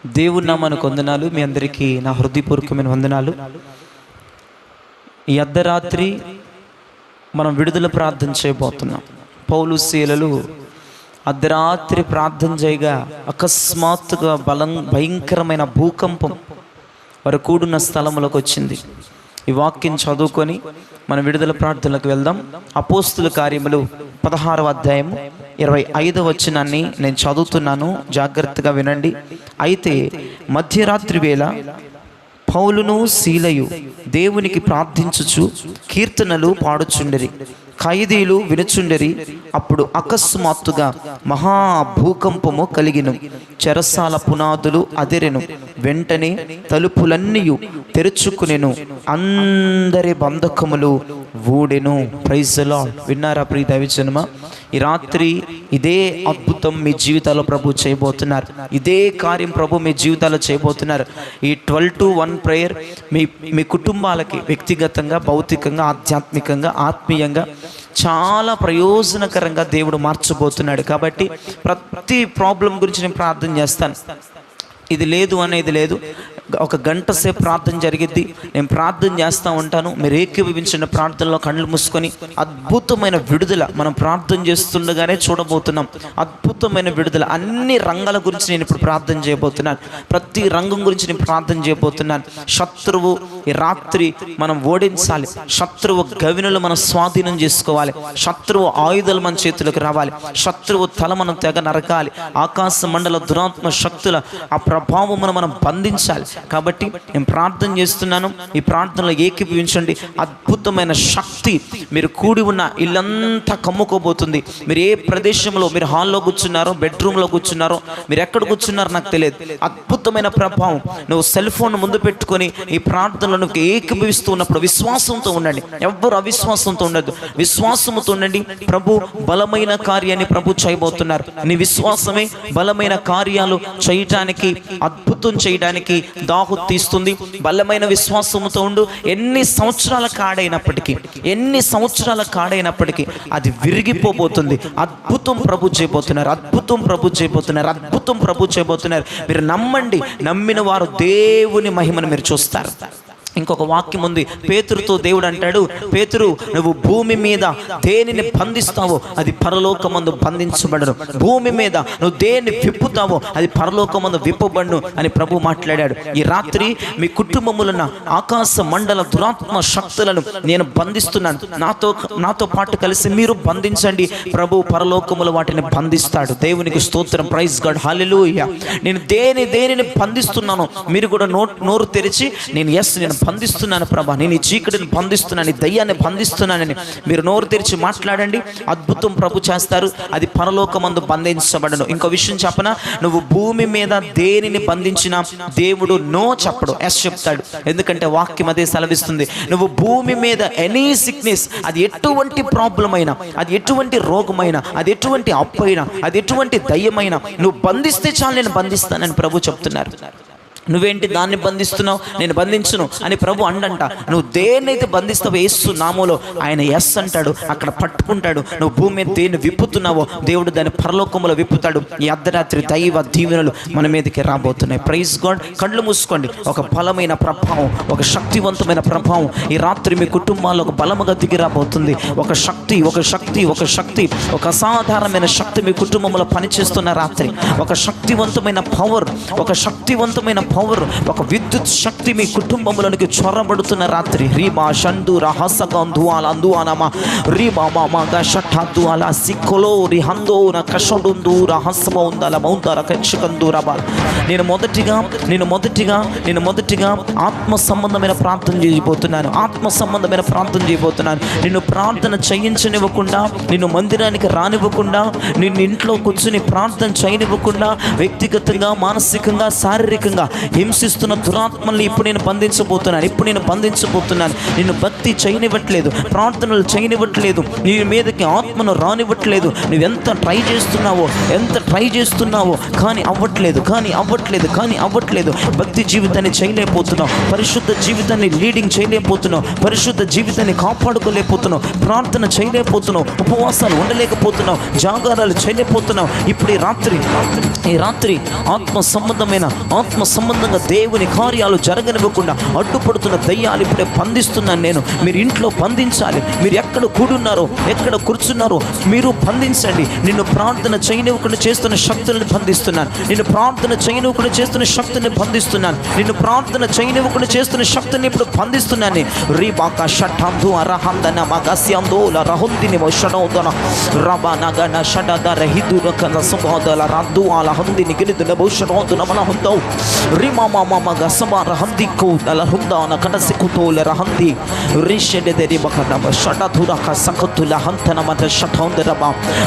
దేవుని నామానికి వందనాలు. మీ అందరికీ నా హృదయపూర్వకమైన వందనాలు. ఈ అర్ధరాత్రి మనం విడుదల ప్రార్థన చేయబోతున్నాం. పౌలు శీలలు అర్ధరాత్రి ప్రార్థన చేయగా అకస్మాత్తుగా భయంకరమైన భూకంపం వారు కూడున్న స్థలంలోకి వచ్చింది. ఈ వాక్యం చదువుకొని మన విడుదల ప్రార్థనలకు వెళ్దాం. అపోస్తుల కార్యములు 16వ అధ్యాయము 25వ వచనాన్ని నేను చదువుతున్నాను, జాగ్రత్తగా వినండి. అయితే మధ్యరాత్రి వేళ పౌలును శీలయు దేవునికి ప్రార్థించుచు కీర్తనలు పాడుచుండిరి, ఖైదీలు వినుచుండిరి. అప్పుడు అకస్మాత్తుగా మహాభూకంపము కలిగిను, చెరసాల పునాదులు అదిరెను, వెంటనే తలుపులన్నీ తెరుచుకునెను, అందరి బంధకములు ఊడెను. Praise the Lord. విన్నారా ప్రియ దైవజనమా? ఈ రాత్రి ఇదే అద్భుతం మీ జీవితాల్లో ప్రభు చేయబోతున్నారు. ఇదే కార్యం ప్రభు మీ జీవితాల్లో చేయబోతున్నారు. ఈ 12 to 1 ప్రేయర్ మీ కుటుంబాలకి వ్యక్తిగతంగా, భౌతికంగా, ఆధ్యాత్మికంగా, ఆత్మీయంగా చాలా ప్రయోజనకరంగా దేవుడు మార్చబోతున్నాడు. కాబట్టి ప్రతి ప్రాబ్లం గురించి నేను ప్రార్థన చేస్తాను. ఇది లేదు అనేది లేదు. ఒక గంట సేపు ప్రార్థన జరిగిద్ది. నేను ప్రార్థన చేస్తూ ఉంటాను. మీరు ఏకీభవించిన ప్రార్థనలో కళ్ళు మూసుకొని అద్భుతమైన విడుదల మనం ప్రార్థన చేస్తుండగానే చూడబోతున్నాం. అద్భుతమైన విడుదల అన్ని రంగాల గురించి నేను ఇప్పుడు ప్రార్థన చేయబోతున్నాను. ప్రతి రంగం గురించి నేను ప్రార్థన చేయబోతున్నాను. శత్రువు ఈ రాత్రి మనం ఓడించాలి. శత్రువు గవినులు మనం స్వాధీనం చేసుకోవాలి. శత్రువు ఆయుధాలు మన చేతులకు రావాలి. శత్రువు తల మనం తెగ నరకాలి. ఆకాశ మండల దురాత్మ శక్తుల ఆ ప్రభావమును మనం బంధించాలి. కాబట్టి నేను ప్రార్థన చేస్తున్నాను. ఈ ప్రార్థనలో ఏకీభవించండి. అద్భుతమైన శక్తి మీరు కూడి ఉన్న ఇల్లంతా కమ్ముకోబోతుంది. మీరు ఏ ప్రదేశంలో, మీరు హాల్లో కూర్చున్నారో, బెడ్రూమ్లో కూర్చున్నారో, మీరు ఎక్కడ కూర్చున్నారో నాకు తెలియదు. అద్భుతమైన ప్రభావం. నువ్వు సెల్ ఫోన్ ముందు పెట్టుకొని ఈ ప్రార్థనలో నువ్వు ఏకీభవిస్తూ ఉన్నప్పుడు విశ్వాసంతో ఉండండి. ఎవ్వరు అవిశ్వాసంతో ఉండద్దు, విశ్వాసంతో ఉండండి. ప్రభు బలమైన కార్యాన్ని ప్రభు చేయబోతున్నారు. నీ విశ్వాసమే బలమైన కార్యాలు చేయటానికి, అద్భుతం చేయడానికి దాహు తీస్తుంది. బలమైన విశ్వాసంతో ఉండు. ఎన్ని సంవత్సరాల కాడైనప్పటికీ అది విరిగిపోబోతుంది. అద్భుతం ప్రభు చేయబోతున్నారు. అద్భుతం ప్రభు చేయబోతున్నారు. మీరు నమ్మండి. నమ్మిన వారు దేవుని మహిమను మీరు చూస్తారు. ఇంకొక వాక్యం ఉంది. పేతురుతో దేవుడు అంటాడు, పేతురు, నువ్వు భూమి మీద దేనిని బంధిస్తావో అది పరలోకమందు బంధించబడను, భూమి మీద నువ్వు దేన్ని విప్పుతావో అది పరలోకమందు విప్పబడును అని ప్రభు మాట్లాడాడు. ఈ రాత్రి మీ కుటుంబములున్న ఆకాశ మండల దురాత్మ శక్తులను నేను బంధిస్తున్నాను. నాతో పాటు కలిసి మీరు బంధించండి. ప్రభు పరలోకములు వాటిని బంధిస్తాడు. దేవునికి స్తోత్రం. Praise God. హల్లెలూయా. నేను దేనిని బంధిస్తున్నానో మీరు కూడా నోరు తెరిచి నేను బంధిస్తున్నాను ప్రభా, నేను ఈ చీకటిని బంధిస్తున్నాను, ఈ దయ్యాన్ని బంధిస్తున్నానని మీరు నోరు తెరిచి మాట్లాడండి. అద్భుతం ప్రభు చేస్తారు. అది పరలోకమందు బంధించబడను. ఇంకో విషయం చెప్పనా, నువ్వు భూమి మీద దేనిని బంధించినా దేవుడు నో చెప్పడు, ఎస్ చెప్తాడు. ఎందుకంటే వాక్యం అదే సెలవిస్తుంది. నువ్వు భూమి మీద ఎనీ సిక్నెస్, అది ఎటువంటి ప్రాబ్లం అయినా, అది ఎటువంటి రోగమైనా, అది ఎటువంటి అప్పైనా, అది ఎటువంటి దయ్యమైనా నువ్వు బంధిస్తే చాలు, నేను బంధిస్తానని ప్రభు చెప్తున్నారు. నువ్వేంటి దాన్ని బంధిస్తున్నావు, నేను బంధించును అని ప్రభు అండంట. నువ్వు దేన్నైతే బంధిస్తావో యేసు నామములో ఆయన ఎస్ అంటాడు, అక్కడ పట్టుకుంటాడు. నువ్వు భూమి మీద దేన్ని విప్పుతున్నావో దేవుడు దాన్ని పరలోకములో విప్పుతాడు. ఈ అర్ధరాత్రి దైవ దీవెనలు మన మీదకి రాబోతున్నాయి. Praise God. కళ్ళు మూసుకోండి. ఒక బలమైన ప్రభావం, ఒక శక్తివంతమైన ప్రభావం ఈ రాత్రి మీ కుటుంబాల్లో ఒక బలముగా దిగి రాబోతుంది. ఒక శక్తి ఒక అసాధారణమైన శక్తి మీ కుటుంబంలో పనిచేస్తున్న రాత్రి. ఒక శక్తివంతమైన పవర్, ఒక విద్యుత్ శక్తి మీ కుటుంబంలోనికి చొరబడుతున్న రాత్రి. రీమా షండు రహసగంధువాల అందువానమా రీమా మామా షట్టాదువాల సిక్కోలో రిహందోన కషడుందు రహస్మౌందల మౌందర కక్షకందురబా. నేను మొదటిగా ఆత్మ సంబంధమైన ప్రార్థన చేయబోతున్నాను. నిన్ను ప్రార్థన చేయించనివ్వకుండా, నిన్ను మందిరానికి రానివ్వకుండా, నిన్ను ఇంట్లో కూర్చుని ప్రార్థన చేయనివ్వకుండా, వ్యక్తిగతంగా, మానసికంగా, శారీరకంగా హింసిస్తున్న దురాత్మల్ని ఇప్పుడు నేను బంధించబోతున్నాను. నిన్ను భక్తి చేయనివ్వట్లేదు, ప్రార్థనలు చేయనివ్వట్లేదు, నీ మీదకి ఆత్మను రానివ్వట్లేదు. నువ్వెంత ట్రై చేస్తున్నావో కానీ అవ్వట్లేదు. భక్తి జీవితాన్ని చేయలేకపోతున్నావు, పరిశుద్ధ జీవితాన్ని లీడింగ్ చేయలేకపోతున్నావు, పరిశుద్ధ జీవితాన్ని కాపాడుకోలేకపోతున్నావు, ప్రార్థన చేయలేకపోతున్నావు, ఉపవాసాలు ఉండలేకపోతున్నావు, జాగారాలు చేయలేకపోతున్నావు. ఇప్పుడు ఈ రాత్రి ఆత్మ సంబంధంగా దేవుని కార్యాలు జరగనివ్వకుండా అడ్డుపడుతున్న దయ్యాలు ఇప్పుడే బంధిస్తున్నాను నేను. మీరు ఇంట్లో బంధించాలి. మీరు ఎక్కడ కూడున్నారో, ఎక్కడ కూర్చున్నారో మీరు బంధించండి. నిన్ను ప్రార్థన చేయనివ్వకుండా చేస్తున్న శక్తులను బంధిస్తున్నాను. నిన్ను ప్రార్థన చేయనివ్వకుండా చేస్తున్న శక్తిని బంధిస్తున్నాను. ఇప్పుడు బంధిస్తున్నాను. రీబాక షఠందు అరహందన మగస్యందోల రహుందిని వషడౌదన రబనగన షడద రహిదున కన సుబాదల రద్దు అల హందిని గిరిదున బౌషడౌదన మనహందౌ రిమమ మగసమ రహందికు దల హుందాన కనసికుతోల రహంది రిషెడెదరి బకన షడదుర కసకుతుల హంతన మత షఠౌందరబ.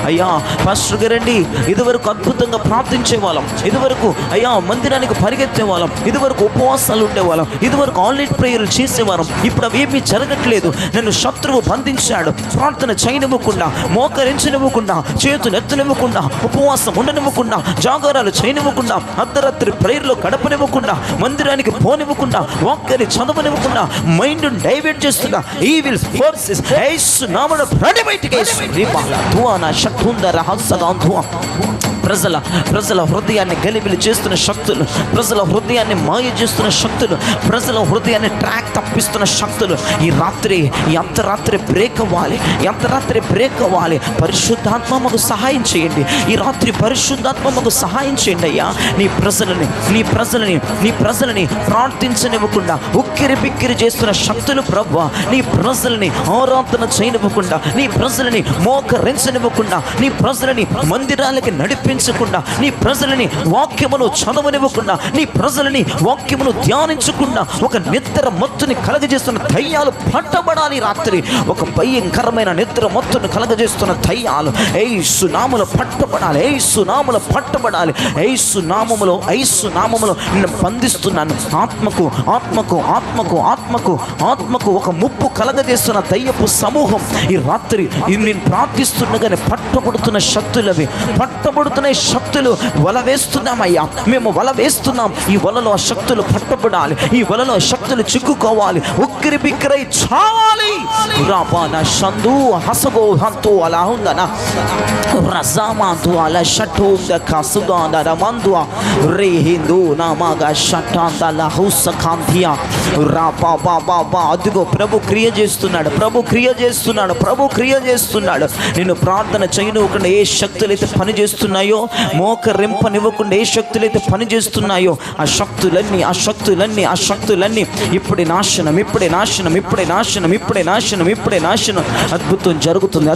అయ్యా పాస్టర్ గారండి, ఇదివరకు అద్భుతంగా ప్రార్థించే వాళ్ళం, ఇదివరకు అయ్యా మందిరానికి పరిగెత్తే వాళ్ళం, ఇదివరకు ఉపవాసాలు ఉండేవాళ్ళం, ఇదివరకు ఆన్లైన్ ప్రేయర్లు చేసేవాళ్ళం. ఇప్పుడు అవేమీ జరగట్లేదు. నన్ను శత్రువు బంధించాడు. ప్రార్థన చేయనివ్వకుండా, మోకరించనివ్వకుండా, చేతులు ఎత్తనివ్వకుండా, ఉపవాసం ఉండనివ్వకుండా, జాగారాలు చేయనివ్వకుండా, అర్ధరాత్రి ప్రేయర్లో గడపనివ్వకుండా, మందిరానికి పోనివ్వకుండా, వాక్యాన్ని చదవనివ్వకుండా, మైండ్ డైవర్ట్ చేస్తున్నా ఈవిల్ ఫోర్సెస్ యేసు నామమున రండి బయటికి. ప్రజల హృదయాన్ని గలిబిలి చేస్తున్న శక్తులు, ప్రజల హృదయాన్ని మాయ చేస్తున్న శక్తులు, ప్రజల హృదయాన్ని ట్రాక్ తప్పిస్తున్న శక్తులు ఈ అర్ధరాత్రి బ్రేక్ అవ్వాలి. పరిశుద్ధాత్మ మాకు సహాయం చేయండి. ఈ రాత్రి పరిశుద్ధాత్మ మాకు సహాయం చేయండి అయ్యా. నీ ప్రజలని ప్రార్థించనివ్వకుండా ఉక్కిరి బిక్కిరి చేస్తున్న శక్తులు ప్రభువా, నీ ప్రజలని ఆరాధన చేయనివ్వకుండా, నీ ప్రజలని మోకరించనివ్వకుండా, నీ ప్రజలని మందిరాలకి నడిపించకుండా, నీ ప్రజలని వాక్యమును చదవనివ్వకుండా, నీ ప్రజలని వాక్యమును ధ్యానించకుండా ఒక నిద్ర మత్తుని కలగజేస్తున్న దయ్యాలు పట్టబడాలి. రాత్రి ఒక భయంకరమైన నిద్ర మత్తుని కలగజేస్తున్న దయ్యాలు యేసు నామములో పట్టబడాలి. యేసు నామములో నిన్ను బంధిస్తున్నాను. ఆత్మకు ఒక ముప్పు కలగజేస్తున్న దయ్యపు సమూహం ఈ రాత్రి నేను ప్రార్థిస్తుండగానే పట్టబడుతున్న శక్తులు వల వేస్తున్నామయ్యా. మేము వల వేస్తున్నాం. ఈ వలలో ఆ శక్తులు పట్టబడాలి. ఈ వలలో శక్తులు చిక్కుకోవాలి. ఉక్కిరి బిక్కిరై చావాలి. రాబాన షందు హసగో హంతో అలా ఉందన రజామాంతు అలా షటోంద కసుదాన రమందువ రే హిందూ నామగా షటాందల హౌసకాంతియా రాబా బాబా. అదిగో ప్రభు క్రియ చేస్తున్నాడు. నిన్ను ప్రార్థన చేయనివ్వకుండా ఏ శక్తులైతే పని చేస్తున్నాయో, మోకరింపనివ్వకుండా ఏ శక్తులైతే పని చేస్తున్నాయో ఆ శక్తులన్నీ ఇప్పుడే నాశనం. అద్భుతం జరుగుతుంది.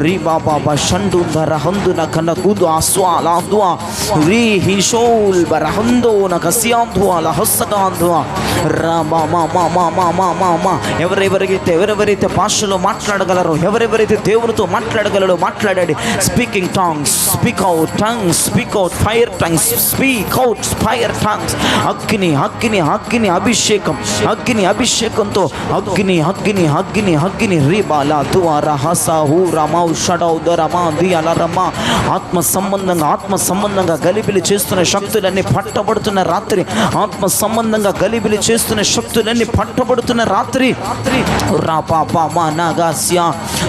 రీ బాబా షండు బరహందున కనకుదు ఆస్వాలాందువా రీ హిషోల్ బరహందోన కసియాందువా లహస్సగాందువా రామా మా. ఎవరెవరైతే భాషలో మాట్లాడగలరో, ఎవరెవరైతే దేవునితో మాట్లాడగలరో మాట్లాడండి. Speaking tongs, speak out fire tongues, speak out fire tongues. అగ్ని అభిషేకంతో అగ్ని రీబాలా తువారా హసాహు రమౌ షడౌ దరమా దియాల రమా. ఆత్మ సంబంధంగా గలిబిలి చేస్తున్న శక్తులన్నీ పట్టబడుతున్న రాత్రి. ఆత్మ సంబంధంగా గలిబిలి చేస్తున్న శక్తులన్నీ పట్టబడుతున్న రాత్రి. రాపాపా నాగాస్యా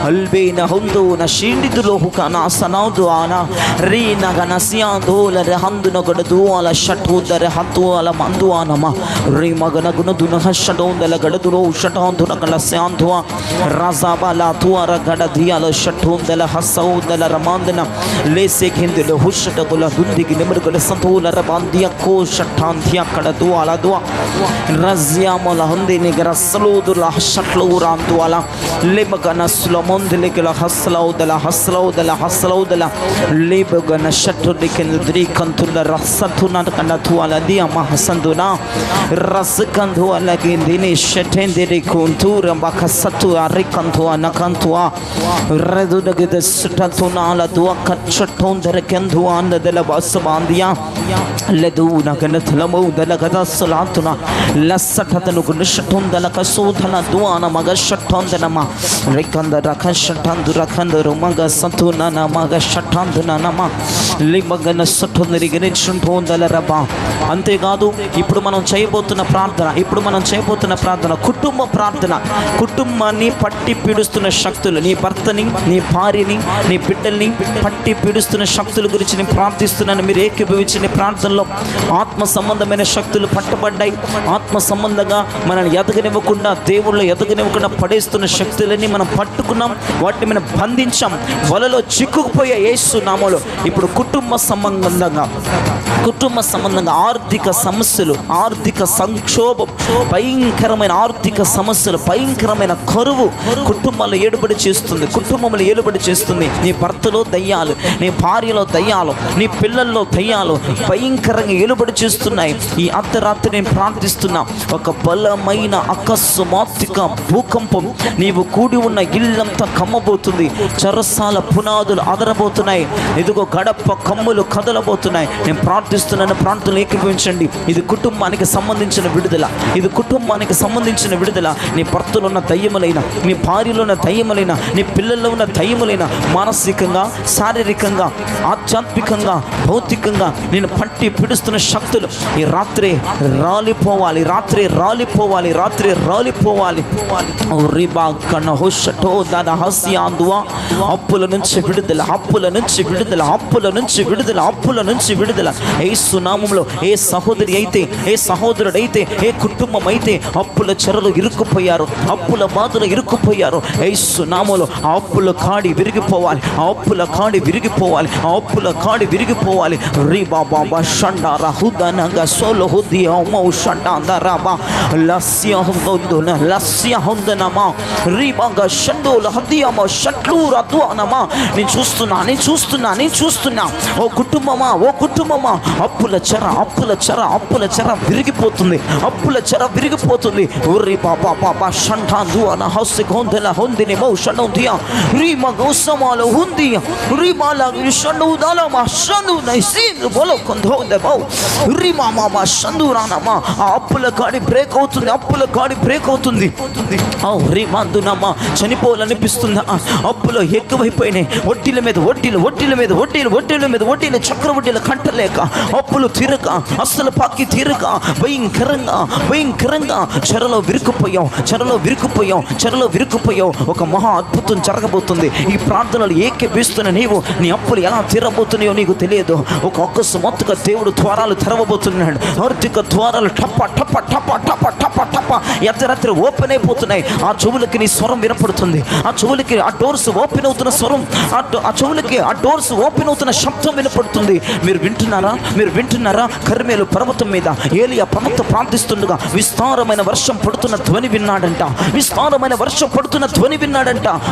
అల్బేన హుందోన షిండిదులోహుకన సనౌదుఆన రీనగన సియాందోల రహందున గడదుఆల షటూదర హతుఆల మందుఆనమ రీమగన గుణదున హషడోందల గడదురో షటాందున కల శాందుఆ రజాబాల తుఆర గడదియాల షటూందల హసౌదల రమాందన లేసే కిందుల హుషటగుల దుందిగి నిమరుగల సంతూల రబాందియ కో షటాందియ కడదుఆల దుఆ రజ్యామల హందిని గరసలోదుల హషట్లూరాందుఆల లేబగన సులమందిలికల హస్లౌదల లేబగన షట్టుదికిన ద్రికంతుల రసతున కనతుఆల దియమ హసందున రసకందుఆల గిందిని షటెందిరి కుంతుర బకసతు అరికంతుఆ నకంతుఆ రెదునగిద సుటతునాల దువ కచ్చటొందరకెందు ఆందదల బసబాందియా లెదున గనతలము దలగద సలాతున లసటతను గునషటొందల కసోధన దువాన మగ షటొందనమ రికంద రకషటందు రకందరు మగ సతున మగ షటందున నమ లిమగన సటొందరిగని చుంటొందల రబ. అంతేకాదు ఇప్పుడు మనం చేయబోతున్న ప్రార్థన కుటుంబ ప్రార్థన. కుటుంబాన్ని పట్టి పీడిస్తున్న శక్తులు, నీ భర్తని, నీ భార్యని, నీ బిడ్డల్ని పట్టి పీడిస్తున్న శక్తుల గురించి నేను ప్రార్థిస్తున్నాను. మీరు ఏకీభవించిన ప్రార్థనలో ఆత్మ సంబంధమైన శక్తులు పట్టబడ్డాయి. ఆత్మ సంబంధంగా మనల్ని ఎదగనివ్వకుండా, దేవుళ్ళు ఎదగనివ్వకుండా పడేస్తున్న శక్తులన్నీ మనం పట్టుకున్నాం, వాటిని మనం బంధించాం, వలలో చిక్కుకుపోయే యేసు నామములో ఇప్పుడు కుటుంబ సంబంధంగా ఆర్థిక సమస్యలు, ఆర్థిక సంక్షోభం, భయంకరమైన ఆర్థిక సమస్యలు, భయంకరమైన కరువు కుటుంబాల్లో ఏలుబడి చేస్తుంది. నీ భర్తలో దయ్యాలు, నీ భార్యలో దయ్యాలు, నీ పిల్లల్లో దయ్యాలు భయంకరంగా ఏలుబడి చేస్తున్నాయి. ఈ అర్ధరాత్రి నేను ప్రార్థిస్తున్నా, ఒక బలమైన అకస్మాత్తుక భూకంపం నీవు కూడి ఉన్న ఇల్లంతా కమ్మబోతుంది. చెరసాల పునాదులు అదరబోతున్నాయి. ఇదిగో గడప కమ్ములు కదలబోతున్నాయి. నేను ప్రార్థిస్తున్నాను, ప్రార్థనలు ఏకీభవించండి. ఇది కుటుంబానికి సంబంధించిన విడుదల. నీ భర్తలో ఉన్న దయ్యములైన, నీ భార్యలో ఉన్న దయ్యములైన, నీ పిల్లల్లో ఉన్న దయ్యములైన మానసికంగా, శారీరకంగా, ఆధ్యాత్మికంగా, భౌతికంగా నేను పట్టి పిడుస్తున్న శక్తులు ఈ రాత్రి రాలిపోవాలి. అప్పుల నుంచి విడుదల యేసు నామములో. ఏ సహోదరి అయితే, ఏ సహోదరుడైతే, ఏ కుటుంబం అయితే అప్పుల చెరలు ఇరుక్కుపోయారు, అప్పుల బాధలు ఇరుక్కుపోయారు, యేసు నామములో ఆ అప్పుల కాడి విరిగిపోవాలి. రీ బాబా షండార హుదనగ సోలో హుదియా మౌ షండాందరాబా లస్య హుందనమా రీ బాగా షండోల హదియా షట్లూర దునమా. నేను చూస్తున్నా. ఓ కుటుంబమా అప్పుల చెర విరిగిపోతుంది. రీ బాబా షండాందు అన హౌస్ కొందల హొందిని మౌ షండియా రీ మగోసమాల హుందియా రీ బాల షండుదాల మా షండు నైసిన్ బోలో కొందోద బౌ రీ మామా షండురానమా. ఆ అప్పుల కాడి బ్రేక్ అవుతుంది. ఓ రీ మందునమా చనిపోవాలనిపిస్తుందా? అప్పులో ఎక్కువైపోయినాయి. వడ్డీల మీద వడ్డీలు, చక్రవడ్డీల కంటలేక, అప్పులు తీరక, అసలు పాకి తీరక, భయంకరంగా చెరలో విరుక్కుపోయాం. ఒక మహా అద్భుతం జరగబోతుంది. ఈ ప్రార్థనలు ఏకీభవిస్తున్న నీవు నీ అప్పులు ఎలా తీరబోతున్నాయో నీకు తెలియదు. ఒక అకస్మాత్తుగా దేవుడు ద్వారాలు తెరవబోతున్నాడు. ఆర్థిక ద్వారాలు టప అర్ధరాత్రి ఓపెన్ అయిపోతున్నాయి. ఆ చెవులకి నీ స్వరం వినపడుతుంది. ఆ చెవులకి ఆ డోర్స్ ఓపెన్ అవుతున్న స్వరం, ఆ చెవులకి ఆ డోర్స్ ఓపెన్ అవుతున్న శబ్దం వినపడుతుంది. మీరు వింటున్నారా? కర్మేలు పర్వతం మీద ఏలియా ప్రవక్త ప్రార్థిస్తుండగా విస్తారమైన వర్షం పడుతున్న ధ్వని విన్నాడంట.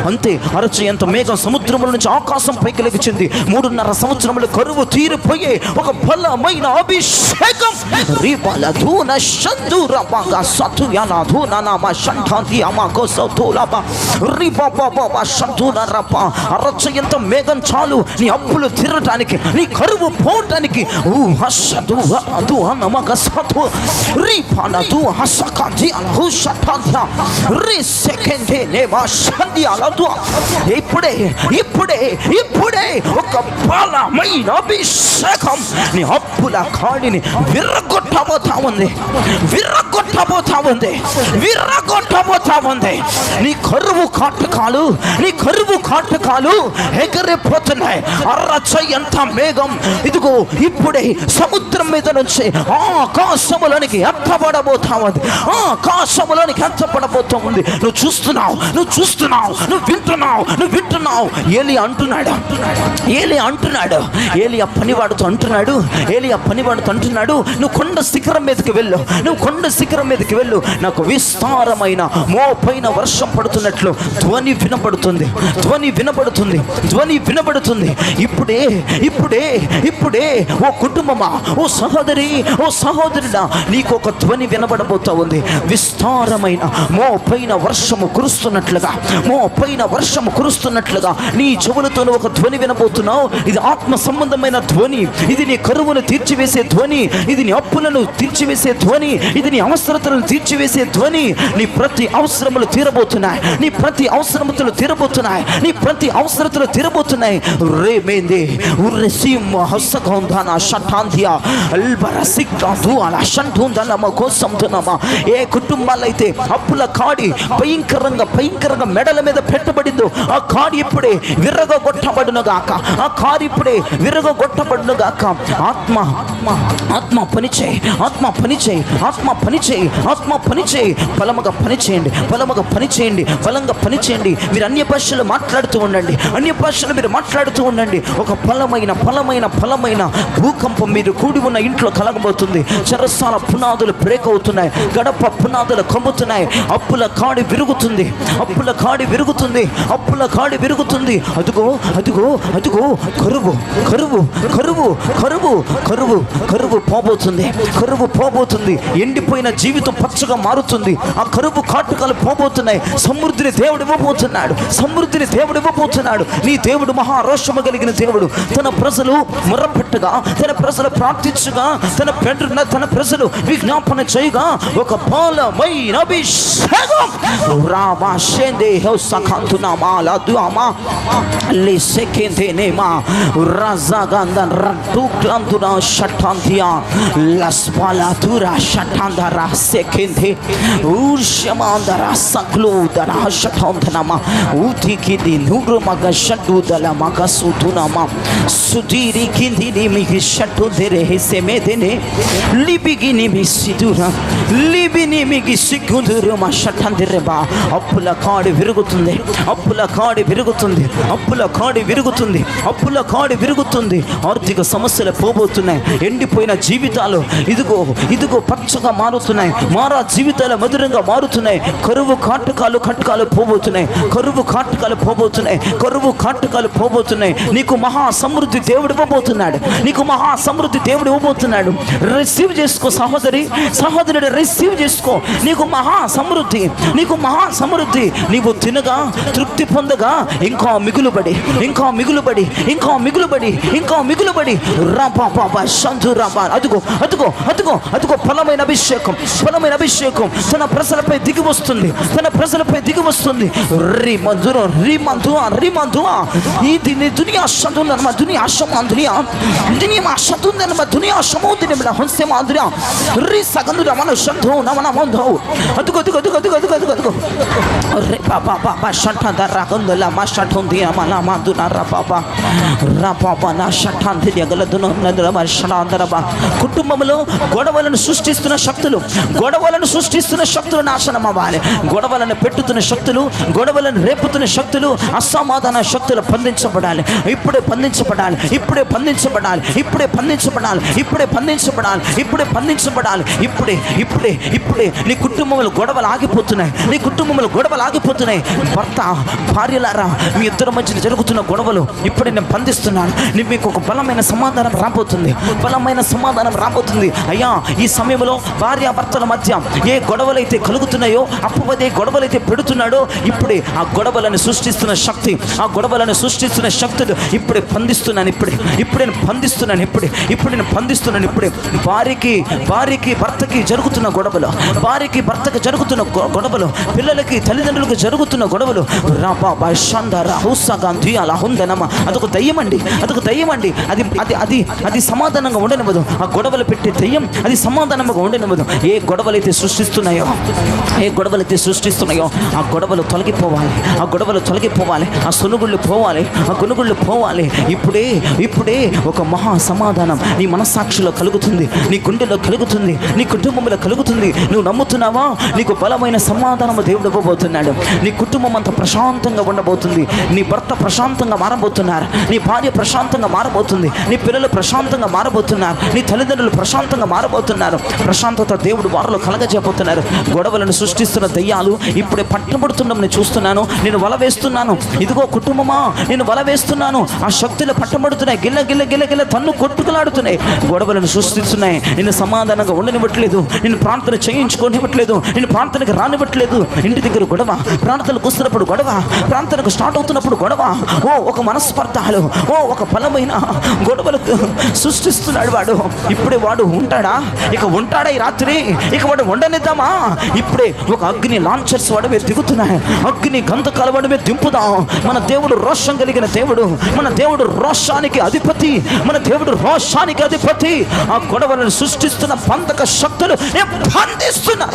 అంతే అరచేంత మేఘం సముద్రముల నుంచి ఆకాశం పైకి లెగిచింది. 3.5 సంవత్సరములు కరువు తీరిపోయే ఒక బలమైన అభిషేకం. అరచేంత మేఘం చాలు నీ అప్పులు తీరటానికి, నీ కరువు పోవటానికి. ఇప్పుడే ఒక బలమైన అభిషేకం నీ అప్పుల కాడిని విర్రగొట్టబోతా ఉంది. నీ కరువు కాటకాలు ఎగరిపోతున్నాయి. అరచేయంత మేఘం ఇదిగో ఇప్పుడే సముద్రం మీద నుంచి ఆకాశములోనికి ఎత్తబడబోతా ఉంది. నువ్వు చూస్తున్నావు, నువ్వు వింటున్నావు. ఏలియా అంటున్నాడు, ఏలియా పనివాడుతో అంటున్నాడు, నువ్వు కొండ శిఖరం మీదకి వెళ్ళు. నాకు విస్తారమైన మోపైన వర్షం పడుతున్నట్లు ధ్వని వినబడుతుంది, ధ్వని వినబడుతుంది, ధ్వని వినబడుతుంది. ఇప్పుడే ఇప్పుడే ఇప్పుడే ఓ కుటుంబమా, ఓ సహోదరి, ఓ సహోదరుడా, నీకు ఒక ధ్వని వినబడబోతా ఉంది. విస్తారమైన మోపైన వర్షము కురుస్తున్నట్లుగా, మోపైన వర్షము కురుస్తున్నట్లుగా నీ చెవులతో ఒక ధ్వని వినబోతున్నావు. ఇది ఆత్మ సంబంధమైన ధ్వని. ఇది నీ కరువును తీర్చివేసే ధ్వని. ఇది నీ అప్పులను తీర్చివేసే ధ్వని. ఇది నీ అవసరతలను తీర్చివేసే ధ్వని. నీ ప్రతి అవసరములు తీరబోతున్నాయి. నీ ప్రతి అవసరములు తీరబోతున్నాయి. నీ ప్రతి అవసరతలు తీరబోతున్నాయి. రేమేంది ఉర్రెసిమ్ హస్సగౌంధాన షఠాంధియా అల్బరసిక్కా దుఆల షంఠుందలమ కోసంతునమ. ఏ కుటుంబాలైతే అప్పుల కాడి భయంకరంగా మెడల మీద పెట్టబడిందో ఆ కాడి ఇప్పుడే విరగొట్టబడునుగాక. ఆ కాడి ఇప్పుడే విరగొట్టబడునుగాక. ఆత్మ పనిచేయి, ఆత్మ పనిచేయి, ఆత్మ పనిచేయి, ఆత్మ పనిచేయి. బలముగా పనిచేయండి, బలముగా పనిచేయండి, బలంగా పనిచేయండి. మీరు అన్య భాషలు మాట్లాడుతూ ఉండండి, అన్య భాషలు మీరు మాట్లాడుతూ ఉండండి. ఒక ఫలమైన భూకంపం మీరు కూడి ఉన్న ఇంట్లో కలగబోతుంది. చెరసాల పునాదులు బ్రేక్ అవుతున్నాయి, గడప పునాదులు కమ్ముతున్నాయి. అప్పుల కాడి విరుగుతుంది, అప్పుల కాడి విరుగుతుంది, అప్పుల కాడి విరుగుతుంది. అదుగో అదుగో అదుగో కరువు కరువు కరువు కరువు కరువు కరువు పోబోతుంది, కరువు పోబోతుంది. ఎండిపోయిన జీవితం పచ్చగా మారుతుంది. ఆ కరువు కాటుకలు పోబోతున్నాయి. సమృద్ధిని దేవుడు ఇవ్వబోతున్నాడు, సమృద్ధిని దేవుడు ఇవ్వబోతున్నాడు. నీ దేవుడు మహారోషము కలిగిన దేవుడు. తన ప్రజలు మొర్రపెట్టగా, తన ప్రజలు ప్రార్థించగా, తన ప్రజలు విజ్ఞాపన చేయగా ఒక బలమైన అభిషేకం రామా షేందే హౌసఖంతునామా లాదుమా లిసెకెందేనేమా రజాగందన్ రటుక్లంతునా షఠాంతియా లస్పాలాతురా షఠాందరా సెకెందే ఉర్షమాందరా సక్లుదరా షఠాంతనమా ఉతికిది నూరుమగ షట్టుదల మగ సుతునమా సుదీరి కిందిని మిగి షట్టు దెరే సెమేదెనే లిబిగిని మిసిదురా లిబిని మిగి సిగ్గుదురు మా షఠందిరెబా. అప్పుల కాడి విరుగుతుంది, అప్పుల కాడి విరుగుతుంది, అప్పుల కాడి విరుగుతుంది, అప్పుల కాడి విరుగుతుంది. ఆర్థిక సమస్యలు పోబోతున్నాయి. ఎండిపోయిన జీవితాలు ఇదిగో ఇదిగో పచ్చగా మారుతున్నాయి. మారా జీవితాలు మధురంగా మారుతున్నాయి. కరువు కాటుకాలు పోబోతున్నాయి, కరువు కాటుకాలు పోబోతున్నాయి, కరువు కాటుకాలు పోబోతున్నాయి. నీకు మహా సమృద్ధి దేవుడు ఇవ్వబోతున్నాడు, నీకు మహా సమృద్ధి దేవుడు ఇవ్వబోతున్నాడు. రిసీవ్ చేసుకో సహోదరి, సహోదరుడు రిసీవ్ చేసుకో. నీకు మహా సమృద్ధి, నీకు మహా సమృద్ధి. నీవు తినగా తృప్తి పొందగా ఇంకా మిగులుబడి, ఇంకా మిగులుబడి, ఇంకా మిగులుబడి, ఇంకా మిగులుబడి. రాబా సంతు రాబా. అదుగో అదుగో అదుగో అదుగో ఫలమైన అభిషేకం, ఫలమైన అభిషేకం తన ప్రజలపై దిగి వస్తుంది, తన ప్రజలపై దిగి వస్తుంది. రిమందురా రిమందువా రిమందువా. ఈ దిని దునియా షదునమ దునియా షమాందునియా దునియా షదునమ దునియా షమోదినమ హన్సే మాందురా రి సగందురా మన షంధో నమన మంధో. అదుగో అదుగో అదుగో అదుగో అదుగో అదుగో రే బాబా షఠంద రాగందల మా షఠంది మన మాందున రా బాబా నా షఠంది గలదున నదర మా షణాందరబా. కుటుంబంలో గొడవలను సృష్టిస్తున్న శక్తులు, గొడవలను సృష్టిస్తున్న శక్తులు నాశనం అవ్వాలి. గొడవలను పెట్టుతున్న శక్తులు, గొడవలను రేపుతున్న శక్తులు, అసమాధాన శక్తులు బంధించబడాలి. ఇప్పుడే బంధించబడాలి, ఇప్పుడే బంధించబడాలి, ఇప్పుడే బంధించబడాలి, ఇప్పుడే బంధించబడాలి, ఇప్పుడే బంధించబడాలి. ఇప్పుడే ఇప్పుడే ఇప్పుడే నీ కుటుంబంలో గొడవలు ఆగిపోతున్నాయి, నీ కుటుంబంలో గొడవలు ఆగిపోతున్నాయి. భర్త భార్యలారా, మీ ఇద్దరి మధ్య జరుగుతున్న గొడవలు ఇప్పుడే నేను బంధిస్తున్నాను. మీకు ఒక బలమైన సమాధానం రాబోతుంది, బలమైన సమాధానం రాబోతుంది. అయ్యా, ఈ సమయంలో భార్యాభర్తల మధ్య ఏ గొడవలైతే కలుగుతున్నాయో, అప్పుడే గొడవలైతే పెడుతున్నాడో, ఇప్పుడే ఆ గొడవలను సృష్టిస్తున్న శక్తి, ఆ గొడవలను సృష్టిస్తున్న శక్తులు ఇప్పుడే బంధిస్తున్నాను. ఇప్పుడే నేను బంధిస్తున్నాను. ఇప్పుడు నేను బంధిస్తున్నాను. ఇప్పుడే భార్యకి భర్తకి జరుగుతున్న గొడవలు, భార్యకి భర్తకి జరుగుతున్న గొడవలు, పిల్లలకి తల్లిదండ్రులకు జరుగుతున్న గొడవలు. రాబా షందర హౌసగాంధి అలా హుందనమ. అదొక దయ్యం అండి, అదొక దయ్యం అండి. అది అది అది అది సమాధానంగా ఉండనివ్వదు. ఆ గొడవలు పెట్టే దయ్యం అది సమాధానంగా ఉండనివ్వదు. ఏ గొడవలైతే సృష్టిస్తున్నాయో, ఏ గొడవలైతే సృష్టిస్తున్నాయో ఆ గొడవలు తొలగిపోవాలి, ఆ గొడవలు తొలగిపోవాలి, ఆ సునుగుళ్ళు పోవాలి, ఆ గునుగుళ్ళు పోవాలి. ఇప్పుడే ఒక మహా సమాధానం నీ మనస్సాక్షిలో కలుగుతుంది, నీ గుండెలో కలుగుతుంది, నీ కుటుంబంలో కలుగుతుంది. నువ్వు నమ్ముతున్నావా? నీకు బలమైన సమాధానం దేవుడు ఇవ్వబోతున్నాడు. నీ కుటుంబం అంతా ప్రశాంతంగా ఉండబోతుంది. నీ భర్త ప్రశాంతంగా మారబోతున్నారు, నీ భార్య ప్రశాంతంగా మారబోతుంది, నీ పిల్లలు ప్రశాంతంగా మారబోతున్నారు, నీ తల్లిదండ్రులు ప్రశాంతంగా మారబోతున్నారు. ప్రశాంతత దేవుడు వారిలో కలగజేయబోతున్నారు. చేయబోతున్నారు. గొడవలను సృష్టిస్తున్న దయ్యాలు ఇప్పుడే పట్టబడుతున్నాం. నేను చూస్తున్నాను, నేను వల వేస్తున్నాను. ఇదిగో కుటుంబమా, నేను వల వేస్తున్నాను. ఆ శక్తులు పట్టబడుతున్నాయి, గిల్ల గిల్ల గిల్ల గిల్ల తన్ను కొట్టుకులాడుతున్నాయి, గొడవలను సృష్టిస్తున్నాయి. నేను సమాధానంగా ఉండనివ్వట్లేదు, నేను ప్రార్థన చేయించుకోనివ్వట్లేదు, నేను ప్రార్థనకు రానివ్వట్లేదు. ఇంటి దగ్గర గొడవ, ప్రార్థనకు వస్తున్నప్పుడు గొడవ, ప్రార్థనకు స్టార్ట్ అవుతున్నప్పుడు గొడవ, ఓ ఒక మనస్పర్ధాలు, ఓ ఒక బలమైన గొడవలకు సృష్టిస్తున్నాడు వాడు. ఇప్పుడే వాడు ఉంటాడా? ఇక ఉంటాడా ఈ రాత్రి? ఇక వాడు ఉండనిద్దామా? ఇప్పుడే ఒక అగ్ని లాంచర్స్ వాడు మీద దిగుతున్నాయి. అగ్ని గంధకాల వాడి మీద దింపుదాం. మన దేవుడు రోషం కలిగిన దేవుడు, మన దేవుడు రోషానికి అధిపతి, మన దేవుడు రోషానికి అధిపతి. ఆ గొడవలను సృష్టిస్తున్న బంధక శక్తులు బంధిస్తున్నా.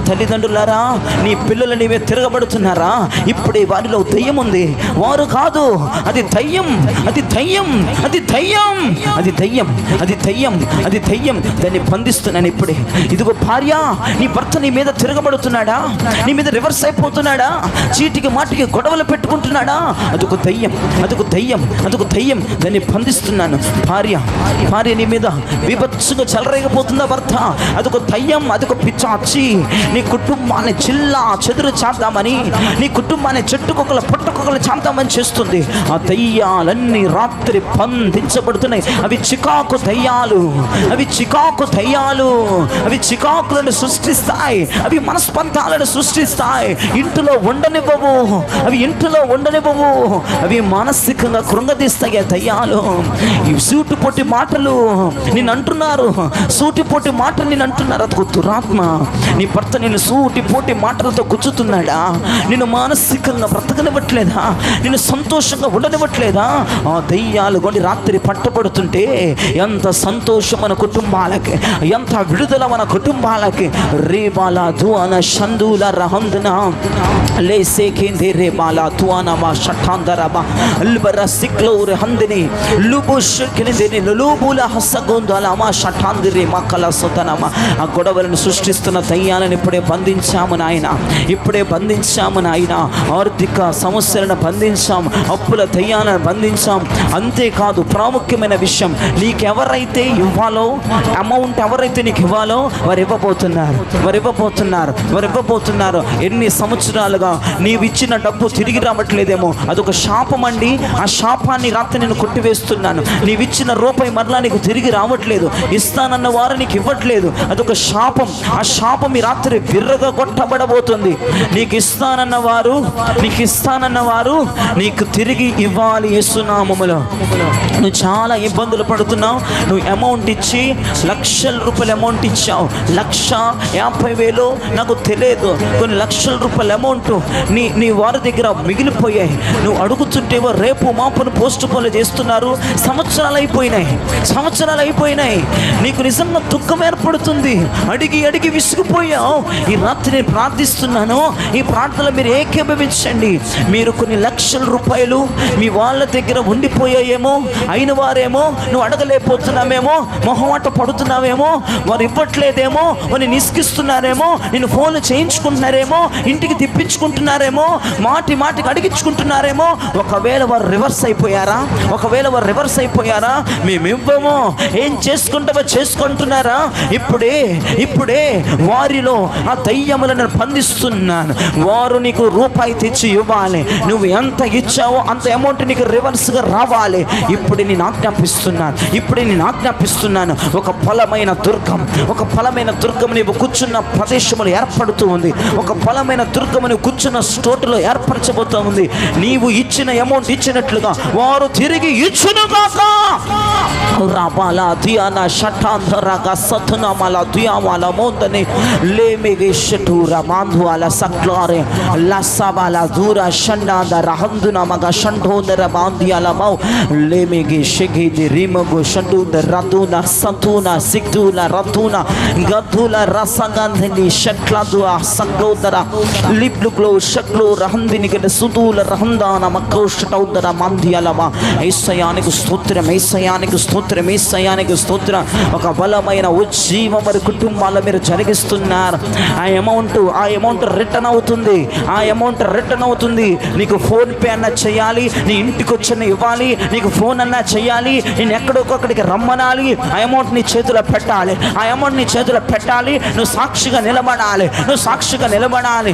తల్లిదండ్రులారా, నీ పిల్లలు నీవే తిరగబడుతున్నారా? ఇప్పుడే వారిలో దయ్యం ఉంది. వారు కాదు, అది దయ్యం, అది దయ్యం, అది దయ్యం, అది దయ్యం, అది దయ్యం, అది దయ్యం. దాన్ని బంధిస్తున్నాను ఇప్పుడే. ఇదిగో భార్య, నీ భర్త నీ మీద తిరగబడుతున్నాడా? నీ మీద రివర్స్ అయిపోతున్నాడా? చీటికి మాటికి గొడవలు పెట్టుకుంటున్నాడా? అదొక దయ్యం, అదొక దయ్యం, అదొక దయ్యం. దాన్ని బంధిస్తున్నాను. భార్య నీ మీద విభత్సంగా చెలరేగిపోతుందా భర్త? అదొక దయ్యం, అదొక పిచ్చాచి. నీ కుటుంబాన్ని చిల్లా చెదురు చేద్దామని, నీ కుటుంబాన్ని చెట్టుకొకలు పుట్టకొకలు చేద్దామని చేస్తుంది. ఆ దయ్యాలన్నీ రాత్రి బంధించబడుతున్నాయి. అవి చికాకు దయ్యాలు, అవి చికాకు దయ్యాలు, అవి చికాకులను సృష్టిస్తాయి, అవి మనస్పందాలను సృష్టిస్తాయి. ఇంటిలో ఉండనివ్వవు, అవి ఇంటిలో ఉండనివ్వవు, అవి మానసికంగా కృంగదీస్తాయి దయ్యాలు. ఈ సూటిపోటి మాటలు నేను అంటున్నారు, సూటిపోటి మాటలు నేను అంటున్నారు. అదొక దురాత్మ. నీ భర్త నేను సూటిపోటి మాటలతో గుచ్చుతున్నాడా? నేను మానసికంగా బ్రతకనివ్వట్లేదా? నేను సంతోషంగా ఉండనివ్వట్లేదా? ఆ దయ్యాలు కొన్ని రాత్రి పట్టబడుతుంటే ఎంత సంతోషం మన కుటుంబాలకి, ఎంత విడుదల మన కుటుంబాలకి. రేబాల దువాన షందుల రహందన లేసే కేందే రేబాల దువాన మా షఠాందరబా అల్బర సిక్లో రహందిని లుబుషకినిదిని లుబుల హసగొందల మా షఠాందిరి మా కలసతనమ. ఆ గొడవలను సృష్టిస్తున్న దయ్యాలను ఇప్పుడే బంధించాము నాయన, ఇప్పుడే బంధించాము నాయన. ఆర్థిక సమస్యలను బంధించాం, అప్పుల దయ్యాలను బంధించాం. అంతేకాదు ప్రాముఖ్యమైన విషయం, నీకెవరైతే ఇవ్వాలో, అమౌంట్ ఎవరైతే నీకు ఇవ్వాలో వారు ఇవ్వబోతున్నారు, వారు ఇవ్వబోతున్నారు, వారు ఇవ్వబోతున్నారు. ఎన్ని సంవత్సరాలుగా నీవు ఇచ్చిన డబ్బు తిరిగి రావట్లేదేమో, అదొక శాపం అండి. ఆ శాపాన్ని రాత్రి నేను కొట్టివేస్తున్నాను. నీవు ఇచ్చిన రూపాయి మరలా నీకు తిరిగి రావట్లేదు, ఇస్తానన్న వారు నీకు ఇవ్వట్లేదు, అదొక శాపం. ఆ శాపం ఈ రాత్రి విర్రగా కొట్టబడబోతుంది. నీకు ఇస్తానన్న వారు, నీకు ఇస్తానన్న వారు నీకు తిరిగి ఇవ్వాలి యేసునామములో. నువ్వు చాలా ఇబ్బందులు పడుతున్నావు. నువ్వు అమౌంట్ ఇచ్చి లక్షల రూపాయల అమౌంట్ ఇచ్చావు, 1,50,000 నాకు తెలియదు, కొన్ని లక్షల రూపాయల అమౌంట్ నీ వారి దగ్గర మిగిలిపోయాయి. నువ్వు అడుగుతుంటేవో రేపు మాపును పోస్ట్ పోన్లు చేస్తున్నారు. సంవత్సరాలు అయిపోయినాయి, సంవత్సరాలు అయిపోయినాయి. నీకు నిజంగా దుఃఖం ఏర్పడుతుంది. అడిగి అడిగి విసిగిపోయావు. ఈ రాత్రి నేను ప్రార్థిస్తున్నాను, ఈ ప్రార్థనలో మీరు ఏకీభవించండి. మీరు కొన్ని లక్షల రూపాయలు మీ వాళ్ళ దగ్గర ఉండిపోయాయేమో, అయిన వారేమో నువ్వు అడగలేకపోతున్నావేమో, మొహమాట పడుతున్నావేమో, వారు ఇవ్వట్లేదేమో, వారిని నిస్కిస్తున్నారేమో, నేను ఫోన్లు చేయించుకుంటున్నారేమో, ఇంటికి తిప్పించుకుంటున్నారేమో, మాటి మాటికి అడిగించుకుంటున్నారేమో. ఒకవేళ వారు రివర్స్ అయిపోయారా? ఒకవేళ వారు రివర్స్ అయిపోయారా? మేము ఇవ్వము, ఏం చేసుకుంటావో చేసుకుంటున్నారా? ఇప్పుడే వారిలో ఆ దయ్యములను బంధిస్తున్నాను. వారు నీకు రూపాయి తెచ్చి ఇవ్వాలి. నువ్వు ఎంత ఇచ్చావో అంత అమౌంట్ నీకు రివర్స్గా రావాలి. ఇప్పుడు నేను ఆజ్ఞాపిస్తున్నాను, ఇప్పుడే నేను ఆజ్ఞాపిస్తున్నాను. ఒక బలమైన దుర్గం, ఒక బలమైన దుర్గం నీవు కూర్చున్న ప్రదేశంలో ఏర్పడుతూ ఉంది. ఒక బలమైన దుర్గం నీవు కూర్చున్న స్టోటులో ఏర్పరచబోతూ ఉంది. నీవు ఇచ్చిన అమౌంట్ ఇచ్చినట్లుగా వారు తిరిగి ఇచ్చునుగాక. రాబాల దియాన షఠాంధరగా సతునమల దియామల మోందని లేమిగే షటూర మాంధువాల సక్లారే లసబాల దూర షండాద రహందున మగ షండోదర బాందియాల మౌ లేమిగే షెగిది రిమగు షండూద రతున సతున సిక్తుల రతున గతుల రసగంధిని షట్లదు సక్లోదర లిప్లుక్లో షక్లో రహందిని గద సుతుల రహందాన మక్కో షటౌదర మాందియాల మా. యేసయ్యానికి స్తోత్రం, యేసయ్యానికి స్తోత్రం, యేసయ్యానికి స్తోత్రం. ఒక బలమైన ఉజ్జీవం వారి కుటుంబాల్లో మీరు జరిగిస్తున్నారు. ఆ అమౌంట్ రిటర్న్ అవుతుంది, ఆ అమౌంట్ రిటర్న్ అవుతుంది. నీకు ఫోన్ పే అన్న చేయాలి, నీ ఇంటికి వచ్చిన ఇవ్వాలి, నీకు నీకు ఫోన్ అన్నా చేయాలి, నేను ఎక్కడికొక్కడికి రమ్మనాలి, ఆ అమౌంట్ నీ చేతిలో పెట్టాలి, ఆ అమౌంట్ నీ చేతిలో పెట్టాలి, నువ్వు సాక్షిగా నిలబడాలి, నువ్వు సాక్షిగా నిలబడాలి.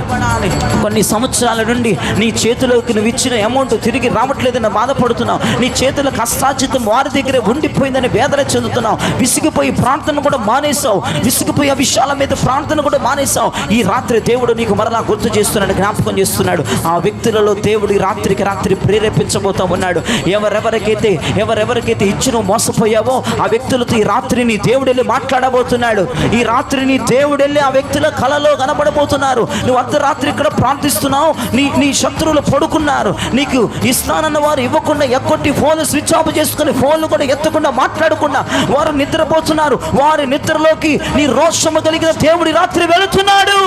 కొన్ని సంవత్సరాల నుండి నీ చేతిలోకి నువ్వు ఇచ్చిన అమౌంట్ తిరిగి రావట్లేదని బాధపడుతున్నావు, నీ చేతుల కష్టార్జితం వారి దగ్గరే ఉండిపోయిందని వేదన చెందుతున్నావు, విసిగిపోయి ప్రార్థన కూడా మానేసావు, విసిగిపోయి ఆ విషయాల మీద ప్రార్థన కూడా మానేసావు. ఈ రాత్రి దేవుడు నీకు మరలా గుర్తు చేస్తున్నాడు, జ్ఞాపకం చేస్తున్నాడు. ఆ వ్యక్తులలో దేవుడు ఈ రాత్రికి రాత్రి ప్రేరేపించబోతా ఉన్నాడు. ఎవరెవరికైతే ఇచ్చి నువ్వు మోసపోయావో ఆ వ్యక్తులతో ఈ రాత్రి నీ దేవుడు వెళ్ళి మాట్లాడబోతున్నాడు. ఈ రాత్రి నీ దేవుడు వెళ్ళి ఆ వ్యక్తుల కళలో కనబడబోతున్నారు. నువ్వు అర్ధరాత్రి ఇక్కడ ప్రార్థిస్తున్నావు, నీ శత్రువులు పడుకున్నారు, నీకు ఇస్తానన్న వారు ఇవ్వకుండా ఎక్కొట్టి ఫోన్లు స్విచ్ ఆఫ్ చేసుకుని ఫోన్లు కూడా ఎత్తకుండా మాట్లాడకుండా వారు నిద్రపోతున్నారు. వారి నిద్రలోకి నీ రోషము కలిగిన దేవుడి రాత్రి వెళుతున్నాడు.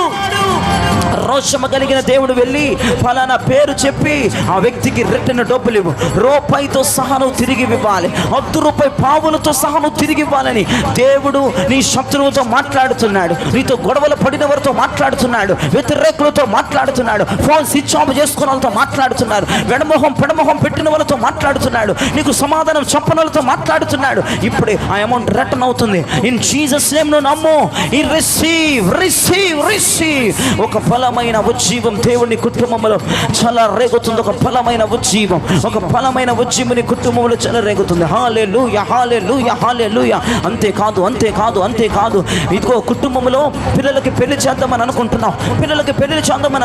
రోషము కలిగిన దేవుడు వెళ్ళి ఫలానా పేరు చెప్పి ఆ వ్యక్తికి రిటర్న్ డబ్బులు ఇవ్వు, రూపాయితో సహా నువ్వు తిరిగి ఇవ్వాలి, 10 రూపాయి పావులతో సహా నువ్వు తిరిగి ఇవ్వాలని దేవుడు నీ శత్రువుతో మాట్లాడుతున్నాడు, నీతో గొడవలు పడిన వారితో మాట్లాడుతున్నాడు, వ్యతిరేకులతో మాట్లాడుతున్నాడు, ఫోన్ స్విచ్ ఆఫ్ చేసుకున్న వాళ్ళతో మాట్లాడుతున్నాడు, పెడమొహం పెట్టిన వాళ్ళతో మాట్లాడుతున్నాడు, నీకు సమాధానం చెప్పని వాళ్ళతో మాట్లాడుతున్నాడు. ఇప్పుడే ఆ అమౌంట్ రిటర్న్ అవుతుంది. ఇన్ జీసస్ నేమ్ నువ్వు నమ్ము. ఈ రిసీవ్ ఒక ఫలమైన ఉజ్జీవం దేవుని కుటుంబంలో చాలా రేగుతుంది. ఒక ఫలమైన ఉజ్జీవం నీ కుటుంబంలో చాలా రేగుతుంది. హల్లెలూయా హల్లెలూయా హల్లెలూయా. అంతేకాదు ఇదిగో కుటుంబంలో పిల్లలకి పెళ్లి చేద్దామని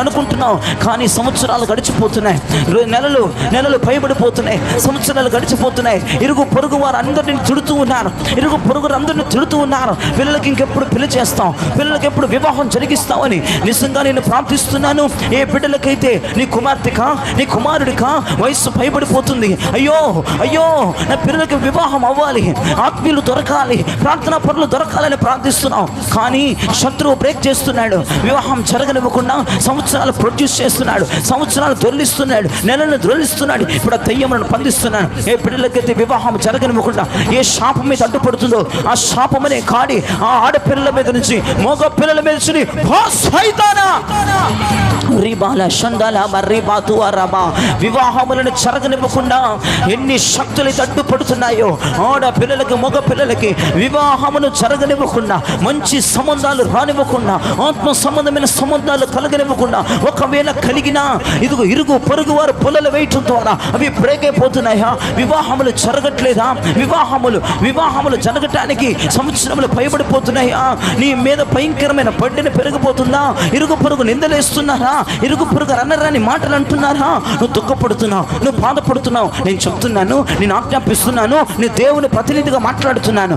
అనుకుంటున్నావు, కానీ సంవత్సరాలు గడిచిపోతున్నాయి, నెలలు పైబడిపోతున్నాయి, సంవత్సరాలు గడిచిపోతున్నాయి. ఇరుగు పొరుగు వారు అందరినీ తిడుతూ ఉన్నారు, పిల్లలకి ఇంకెప్పుడు పెళ్లి చేస్తాం, పిల్లలకి ఎప్పుడు వివాహం జరిగిస్తామని. నిజంగా నేను ప్రార్థిస్తున్నాను, ఏ బిడ్డలకైతే నీ కుమార్తెకా నీ కుమారుడికా వయస్సు పైబడిపోతుంది, అయ్యో నా పిల్లలకి వివాహం అవ్వాలి, ఆత్మీయులు దొరకాలి, ప్రార్థనా పరులు దొరకాలని ప్రార్థిస్తున్నాం, కానీ శత్రువు బ్రేక్ చేస్తున్నాడు, వివాహం జరగనివ్వకుండా సంవత్సరాలు ప్రొడ్యూస్ చేస్తున్నాడు, సంవత్సరాలు దొర్లిస్తున్నాడు, నెలలను దొర్లిస్తున్నాడు. ఇప్పుడు ఆ దయ్యములను బంధిస్తున్నాను. ఏ బిడ్డలకైతే వివాహం జరగనివ్వకుండా ఏ శాపం మీద అడ్డుపడుతుందో ఆ శాపమనే కాడి ఆ ఆడపిల్లల మీద నుంచి మగ పిల్లల మీద నుంచి వివాహములను జరగనివ్వకుండా ఎన్ని శక్తులు అడ్డుపడుతున్నాయో, ఆడపిల్లలకి మగ పిల్లలకి వివాహమును జరగనివ్వకుండా, మంచి సంబంధాలు రానివ్వకుండా, ఆత్మ సంబంధమైన సంబంధాలు కలగనివ్వకుండా, ఒకవేళ కలిగినా ఇదిగో ఇరుగు పొరుగు వారు పొలలు వేయటం ద్వారా అవి బ్రేక్ అయిపోతున్నాయా? వివాహములు జరగట్లేదా? వివాహములు జరగటానికి సంవత్సరములు పైబడిపోతున్నాయా? నీ మీద భయంకరమైన బడ్డెని పెరిగిపోతుందా? ఇరుగు పొరుగు నిందలేస్తున్నారా? ఇరుగు పొరుగు అన్నరాని మాటలు అంటున్నారా? నువ్వు దుఃఖపడుతున్నావు, నువ్వు బాధపడుతున్నావు. నేను చెప్తున్నాను, నేను ఆజ్ఞాపిస్తున్నాను, నేను దేవుని ప్రతినిధిగా మాట్లాడుతున్నాను,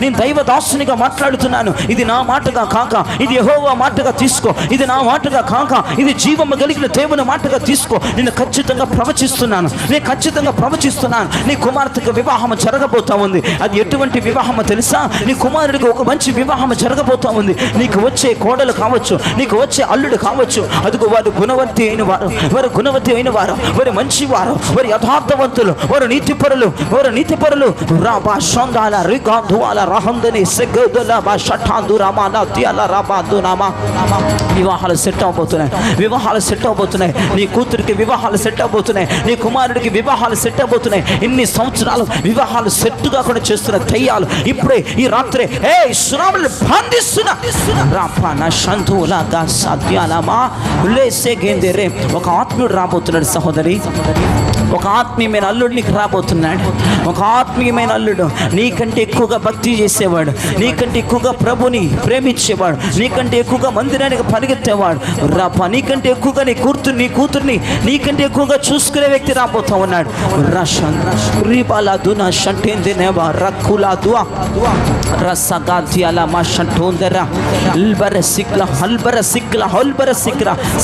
నేను దైవ దాసునిగా మాట్లాడుతున్నాను. ఇది నా మాటగా కాక ఇది యెహోవా మాటగా తీసుకో, ఇది నా మాటగా కాక ఇది జీవము కలిగిన దేవుని మాటగా తీసుకో. నేను ఖచ్చితంగా ప్రవచిస్తున్నాను. నీ కుమార్తెకు వివాహం జరగబోతా ఉంది. అది ఎటువంటి వివాహము తెలుసా? నీ కుమారుడికి ఒక మంచి వివాహం జరగబోతా ఉంది. నీకు వచ్చే కోడలు కావచ్చు, నీకు వచ్చే అల్లుడు కావచ్చు, అదిగో వారు గుణవతి అయిన వారు, వారు మంచివారు, వారు యథార్థవంతులు, వారు నీతిపరులు. రాబా షందాల రిగాదుల రహందని సెగదుల బా షఠాందు రామానా తియాల రాబాదు నామా. వివాహాలు సెట్ అవబోతున్నాయి. నీ కూతురికి వివాహాలు సెట్ అవబోతున్నాయి, నీ కుమారుడికి వివాహాలు సెట్ అవబోతున్నాయి. ఇన్ని సంవత్సరాలు వివాహాలు సెట్టుగా కూడా చేస్తున్న దయ్యాలు ఇప్పుడే ఈ రాత్రి సునాములు బంధిస్తున్నా. ఒక ఆత్మీయుడు రాబోతున్నాడు సహోదరి, ఒక ఆత్మీయమైన అల్లుడు నీకు రాబోతున్నాడు. ఒక ఆత్మీయమైన అల్లుడు నీకంటే ఎక్కువగా భక్తి చేసేవాడు, నీకంటే ఎక్కువగా ప్రభుని ప్రేమించేవాడు, నీకంటే ఎక్కువగా మందిరానికి పరిగెత్తేవాడు, నీకంటే ఎక్కువగా నీ కూతుర్ని నీకంటే ఎక్కువగా చూసుకునే వ్యక్తి రాబోతా ఉన్నాడు.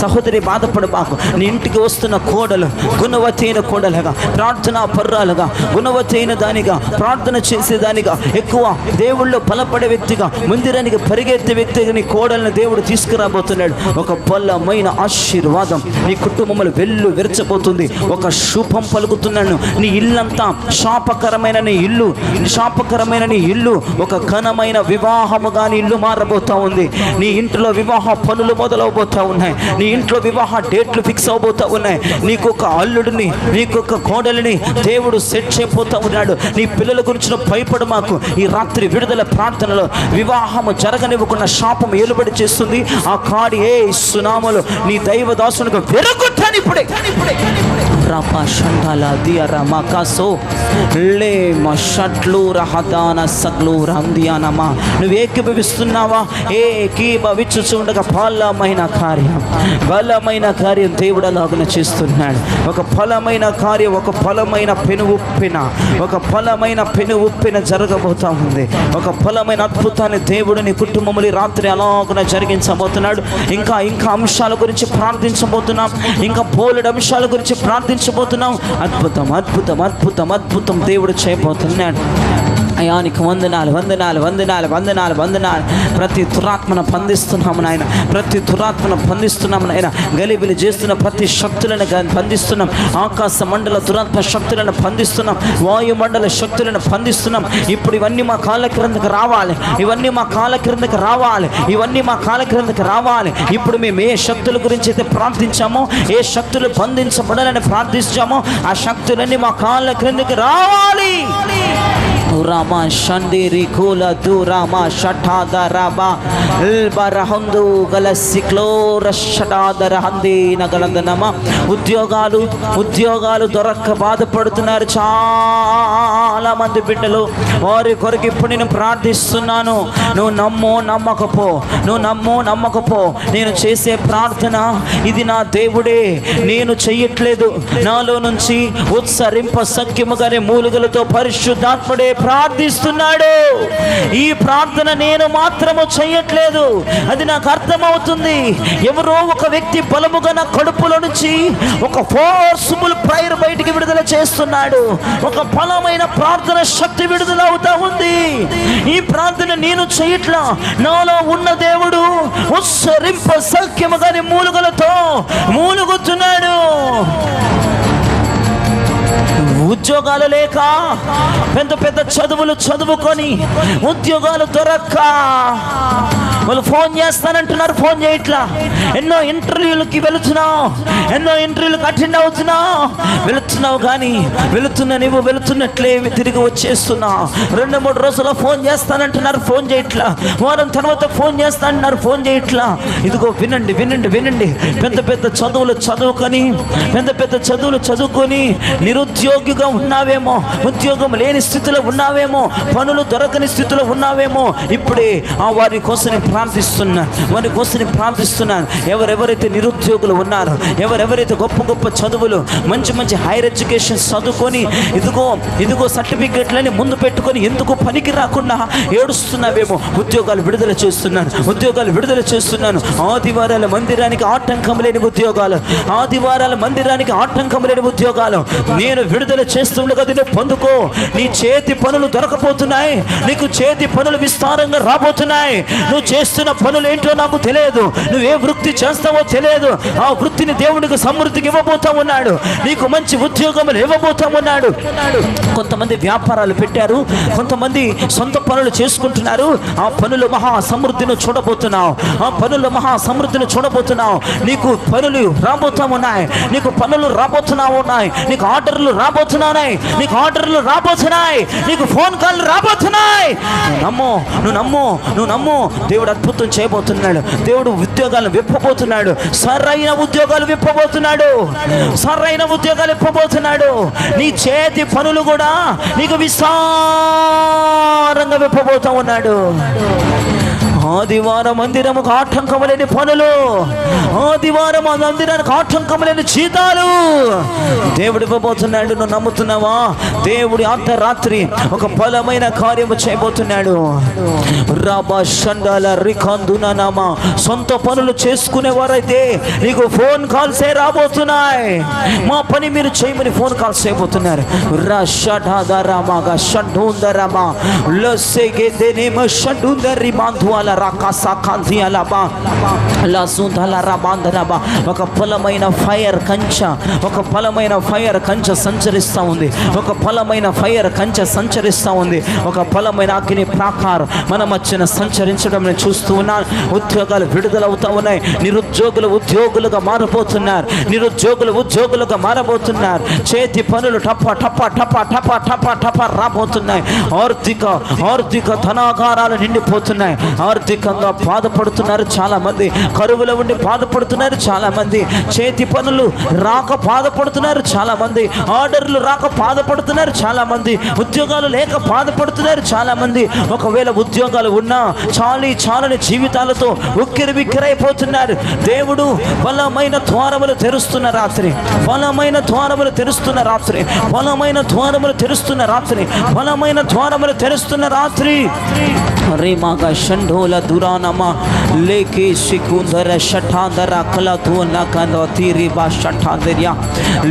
సహోదరి బాధపడు బాకు. నీ ఇంటికి వస్తున్న కోడలు గుణవతి అయిన కోడలుగా, ప్రార్థనా పర్రాలుగా, గుణవతి అయిన దానిగా, ప్రార్థన చేసేదానిగా, ఎక్కువ దేవుళ్ళు బలపడే వ్యక్తిగా, మందిరానికి పరిగెత్తే వ్యక్తిగా నీ కోడలను దేవుడు తీసుకురాబోతున్నాడు. ఒక బలమైన ఆశీర్వాదం నీ కుటుంబంలో విరచబోతుంది. ఒక శుభం పలుకుతున్నాను. నీ ఇల్లంతా శాపకరమైన నీ ఇల్లు ఒక ఘనమైన వివాహముగా నీ ఇల్లు మారబోతా ఉంది. నీ ఇంట్లో వివాహ పనులు మొదలవబోతా ఉన్నాయి. నీ ఇంట్లో వివాహ డేట్లు ఫిక్స్ అవబోతా ఉన్నాయి. నీకు ఒక అల్లుడిని నీకొక కోడలిని దేవుడు సెట్ చేయబోతా ఉన్నాడు. నీ పిల్లల గురించి భయపడు. మాకు ఈ రాత్రి విడుదల ప్రార్థనలో వివాహము జరగనివ్వకుండా శాపం ఏలుబడి చేస్తుంది. ఆ కాడి ఏ సునామలు నీ దైవ దాసునికి వెరగొట్టాను ఇప్పుడే. రపా షండాల దియరా మకాసో లే మషట్లు రహదాన సగ్లు రందియానమా. నువ్వు ఏకీభవిస్తున్నావా? ఏకీభవించుచుండగా బలమైన కార్యం దేవుడు అలాగన చేస్తున్నాడు. ఒక ఫలమైన కార్యం, ఒక ఫలమైన పెను ఉప్పిన జరగబోతా ఉంది. ఒక ఫలమైన అద్భుతాన్ని దేవుడు నీ కుటుంబములు రాత్రి అలాగన జరిగించబోతున్నాడు. ఇంకా అంశాల గురించి ప్రార్థించబోతున్నాం. ఇంకా బోలెడు అంశాల గురించి ప్రార్థించబోతున్నాం. అద్భుతం దేవుడు చేయబోతున్నాడు. అయానికి వందనాలు. ప్రతి దురాత్మను బంధిస్తున్నాము నాయన. గలిబిలి చేస్తున్న ప్రతి శక్తులను బంధిస్తున్నాం. ఆకాశ మండల దురాత్మ శక్తులను బంధిస్తున్నాం. వాయుమండల శక్తులను బంధిస్తున్నాం. ఇప్పుడు ఇవన్నీ మా కాళ్ళ క్రిందకి రావాలి. ఇప్పుడు మేము ఏ శక్తుల గురించి అయితే ప్రార్థించామో, ఏ శక్తులు బంధించబడాలని ప్రార్థించామో, ఆ శక్తులన్నీ మా కాళ్ళ క్రిందకి రావాలి. రామా షండిరి కూల దూరామా షఠాదరాబా బరహందు గల సిక్లోర షఠాదరహంది నగలందనమా. ఉద్యోగాలు దొరక్క బాధపడుతున్నారు చాలా మంది బిడ్డలు. వారి కొరకు ఇప్పుడు నేను ప్రార్థిస్తున్నాను. నువ్వు నమ్మకపో. నేను చేసే ప్రార్థన ఇది నా దేవుడే, నేను చెయ్యట్లేదు. నాలో నుంచి ఉత్సరింప సఖ్యముగానే మూలుగలతో పరిశుద్ధాత్ముడే ప్రార్థిస్తున్నాడు. ఈ ప్రార్థన నేను మాత్రము చెయ్యట్లేదు, అది నాకు అర్థమవుతుంది. ఎవరో ఒక వ్యక్తి బలముగా నా కడుపులో నుంచి ఒక ఫోర్స్ఫుల్ ప్రేయర్ బయటికి విడుదల చేస్తున్నాడు. ఒక బలమైన ప్రార్థన శక్తి విడుదల అవుతా ఉంది. ఈ ప్రార్థన నేను చెయ్యట్లా, నాలో ఉన్న దేవుడు ఉత్సరింప సౌఖ్యముగాని మూలుగలతో మూలుగుతున్నాడు. ఉద్యోగాలు లేక పెద్ద చదువులు చదువుకొని ఉద్యోగాలు దొరక్క వాళ్ళు ఫోన్ చేస్తానంటున్నారు, ఫోన్ చేయట్లా. ఎన్నో ఇంటర్వ్యూలకి ఇంటర్వ్యూలకు అటెండ్ వెళుతున్నావు కానీ నువ్వు వెళుతున్నట్లే తిరిగి వచ్చేస్తున్నావు. 2-3 రోజుల్లో ఫోన్ చేస్తానంటున్నారు, ఫోన్ చేయట్లా. వారం తర్వాత ఫోన్ చేస్తానంటున్నారు, ఫోన్ చేయట్లా. ఇదిగో వినండి. పెద్ద చదువులు చదువుకొని నిరుద్యోగిగా ఉన్నావేమో, ఉద్యోగం లేని స్థితిలో ఉన్నావేమో, పనులు దొరకని స్థితిలో ఉన్నావేమో. ఇప్పుడే వారి కోసం ప్రార్థిస్తున్నాను. ఎవరెవరైతే నిరుద్యోగులు ఉన్నారో, ఎవరెవరైతే గొప్ప చదువులు మంచి హైయర్ ఎడ్యుకేషన్ చదువుకొని ఇదిగో సర్టిఫికెట్లని ముందు పెట్టుకొని ఎందుకు పనికి రాకుండా ఏడుస్తున్నావేమో, ఉద్యోగాలు విడుదల చేస్తున్నాను. ఆదివారాల మందిరానికి ఆటంకం లేని ఉద్యోగాలు నేను విడుదల చేస్తుండగా దీన్ని పొందుకో. నీ చేతి పనులు దొరకపోతున్నాయి, నీకు చేతి పనులు విస్తారంగా రాబోతున్నాయి. నువ్వు చేస్తున్న పనులు ఏంటో నాకు తెలియదు, నువ్వు ఏ వృత్తి చేస్తావో తెలియదు. ఆ వృత్తిని దేవునికి సమృద్ధికి ఇవ్వబోతా ఉన్నాడు, నీకు మంచి ఉద్యోగములు ఇవ్వబోతా ఉన్నాడు. కొంతమంది వ్యాపారాలు పెట్టారు, కొంతమంది సొంత పనులు చేసుకుంటున్నారు. ఆ పనులు మహా సమృద్ధిని చూడబోతున్నావు. నీకు పనులు రాబోతా ఉన్నాయి, నీకు ఆర్డర్లు రాబోతున్నాయి, నీకు ఫోన్ కాల్ రాబోతున్నాయి. నువ్వు నమ్ము. దేవుడు అద్భుతం చేయబోతున్నాడు. దేవుడు ఉద్యోగాలు విప్పబోతున్నాడు. సరైన ఉద్యోగాలు విప్పబోతున్నాడు. నీ చేతి పనులు కూడా నీకు విస్తారంగా విప్పబోతా ఉన్నాడు. ఆదివారం మందిరముకు ఆటంకము లేని పనులు, ఆదివారం మందిరానికి ఆటంకము లేని జీతాలు దేవుడు ఇవ్వబోతున్నాడు. నువ్వు నమ్ముతున్నావా? దేవుడి అర్ధరాత్రి ఒక బలమైన కార్యము చేయబోతున్నాడు. రాబా షండాల రికందునమా. సొంత పనులు చేసుకునేవారైతే నీకు ఫోన్ కాల్సే రాబోతున్నాయి. మా పని మీరు చేయమని ఫోన్ కాల్స్ చేయబోతున్నారు. రషఢాదరమా షండుందరమా లసెగెదెనేమ షండుందరి మాంధ్వాల ఒక బలమైన ఫైర్ కంచె, ఒక బలమైన ఫైర్ కంచె సంచరిస్తూ ఉంది. ఒక బలమైన ఫైర్ కంచె సంచరిస్తూ ఉంది. ఒక బలమైన అగ్ని ప్రాకారం మన మధ్యన సంచరించడం నేను చూస్తూ ఉన్నాను. ఉద్యోగాలు విడుదలవుతూ ఉన్నాయి. నిరుద్యోగులు ఉద్యోగులుగా మారబోతున్నారు. నిరుద్యోగులు ఉద్యోగులుగా మారబోతున్నారు. చేతి పనులు టప టప టప టప టప టప రాబోతున్నాయి. ఆర్థిక ధనాగారాలు నిండిపోతున్నాయి. ఆర్థికంగా బాధపడుతున్నారు చాలా మంది. కరువులో ఉండి బాధపడుతున్నారు చాలా మంది. చేతి పనులు రాక బాధపడుతున్నారు చాలా మంది. ఆర్డర్లు రాక బాధపడుతున్నారు చాలా మంది. ఉద్యోగాలు లేక బాధపడుతున్నారు చాలా మంది. ఒకవేళ ఉద్యోగాలు ఉన్నా చాలని జీవితాలతో ఉక్కిరి బిక్కిరైపోతున్నారు. దేవుడు బలమైన ద్వారములు తెరుస్తున్న రాత్రి, బలమైన ద్వారములు తెరుస్తున్న రాత్రి, బలమైన ద్వారములు తెరుస్తున్న రాత్రి, బలమైన ద్వారములు తెరుస్తున్న రాత్రి. రేమాగా షండోల దురానమా లేకే శికుందర షఠాందర కలధు నకన తీరిబా షఠాందర్య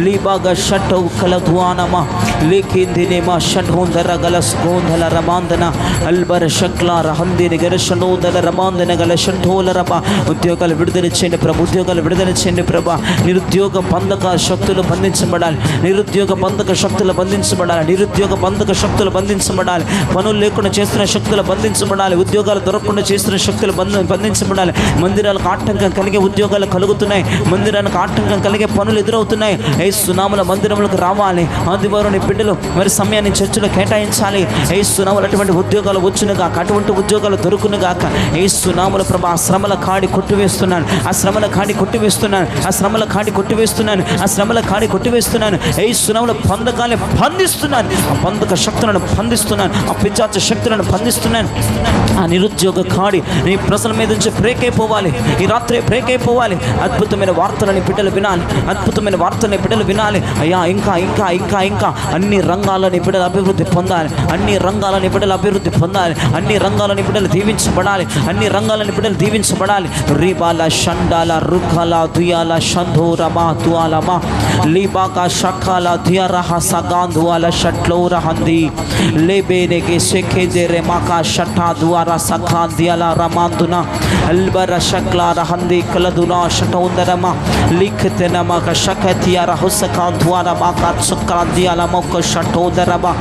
లీబాగా షఠౌ కలధువానమా లేకేందినేమా షఠోందర గలస్కోందల రమాందన అల్బర శక్లార హందిని గరషణోదల రమాందన గల షఠోల రమ. ఉద్యోగాలు విడుదల చేయండి ప్రభు, ఉద్యోగాలు విడుదల చేయండి ప్రభా. నిరుద్యోగ బంధక శక్తులు బంధించబడాలి. నిరుద్యోగ బంధక శక్తులు బంధించబడాలి. నిరుద్యోగ బంధక శక్తులు బంధించబడాలి. పనులు లేకుండా చేస్తున్న శక్తులు బంధించబడాలి. ఉద్యోగాలు దొరకకుండా చేస్తున్న శక్తులు బంధించబడాలి. మందిరాలకు ఆటంకం కలిగే ఉద్యోగాలు కలుగుతున్నాయి. మందిరానికి ఆటంకం కలిగే పనులు ఎదురవుతున్నాయి. యేసునామమున మందిరములకు రావాలి. ఆదివారం బిడ్డలు మరి సమయాన్ని చర్చలో కేటాయించాలి. యేసునామమున అటువంటి ఉద్యోగాలు వచ్చునుగాక, అటువంటి ఉద్యోగాలు దొరుకునుగాక. యేసునామమున ప్రభు ఆ శ్రమల కాడి కొట్టివేస్తున్నాను, ఆ శ్రమల కాడి కొట్టివేస్తున్నాను, ఆ శ్రమల కాడి కొట్టివేస్తున్నాను, ఆ శ్రమల కాడి కొట్టివేస్తున్నాను. యేసునామమున బంధకాన్ని బంధిస్తున్నాను, ఆ బంధక శక్తులను బంధిస్తున్నాను, ఆ పిశాచ శక్తులను బంధిస్తున్నాను. ఆ నిరుద్యోగ కాడి నీ ప్రజల మీద నుంచి బ్రేక్ అయిపోవాలి. ఈ రాత్రి బ్రేక్ అయిపోవాలి. అద్భుతమైన వార్తలని బిడ్డలు వినాలి. అద్భుతమైన వార్తలని బిడ్డలు వినాలి. అయ్యా ఇంకా ఇంకా ఇంకా ఇంకా అన్ని రంగాలని బిడ్డలు అభివృద్ధి పొందాలి. అన్ని రంగాలని బిడ్డలు అభివృద్ధి పొందాలి. అన్ని రంగాలని బిడ్డలు దీవించబడాలి. అన్ని రంగాలని బిడ్డలు దీవించబడాలి. రీబాల షండాల రుఖాల దుయాల షంధూరమా తువాలమా లీబాక షకాల దియరహ సగాంధువాల షట్లోర హంది లేబేనేగే సెఖేదే రెమాకా షఠా దువారా సఖా దియాల రమాందున అల్బర షక్లార హంది కలదునా షటౌందరమా లిఖతెనమక షకతియార హుసకా దువారా మాకా సుక్రా దియాల మొక్క షటౌదరమా.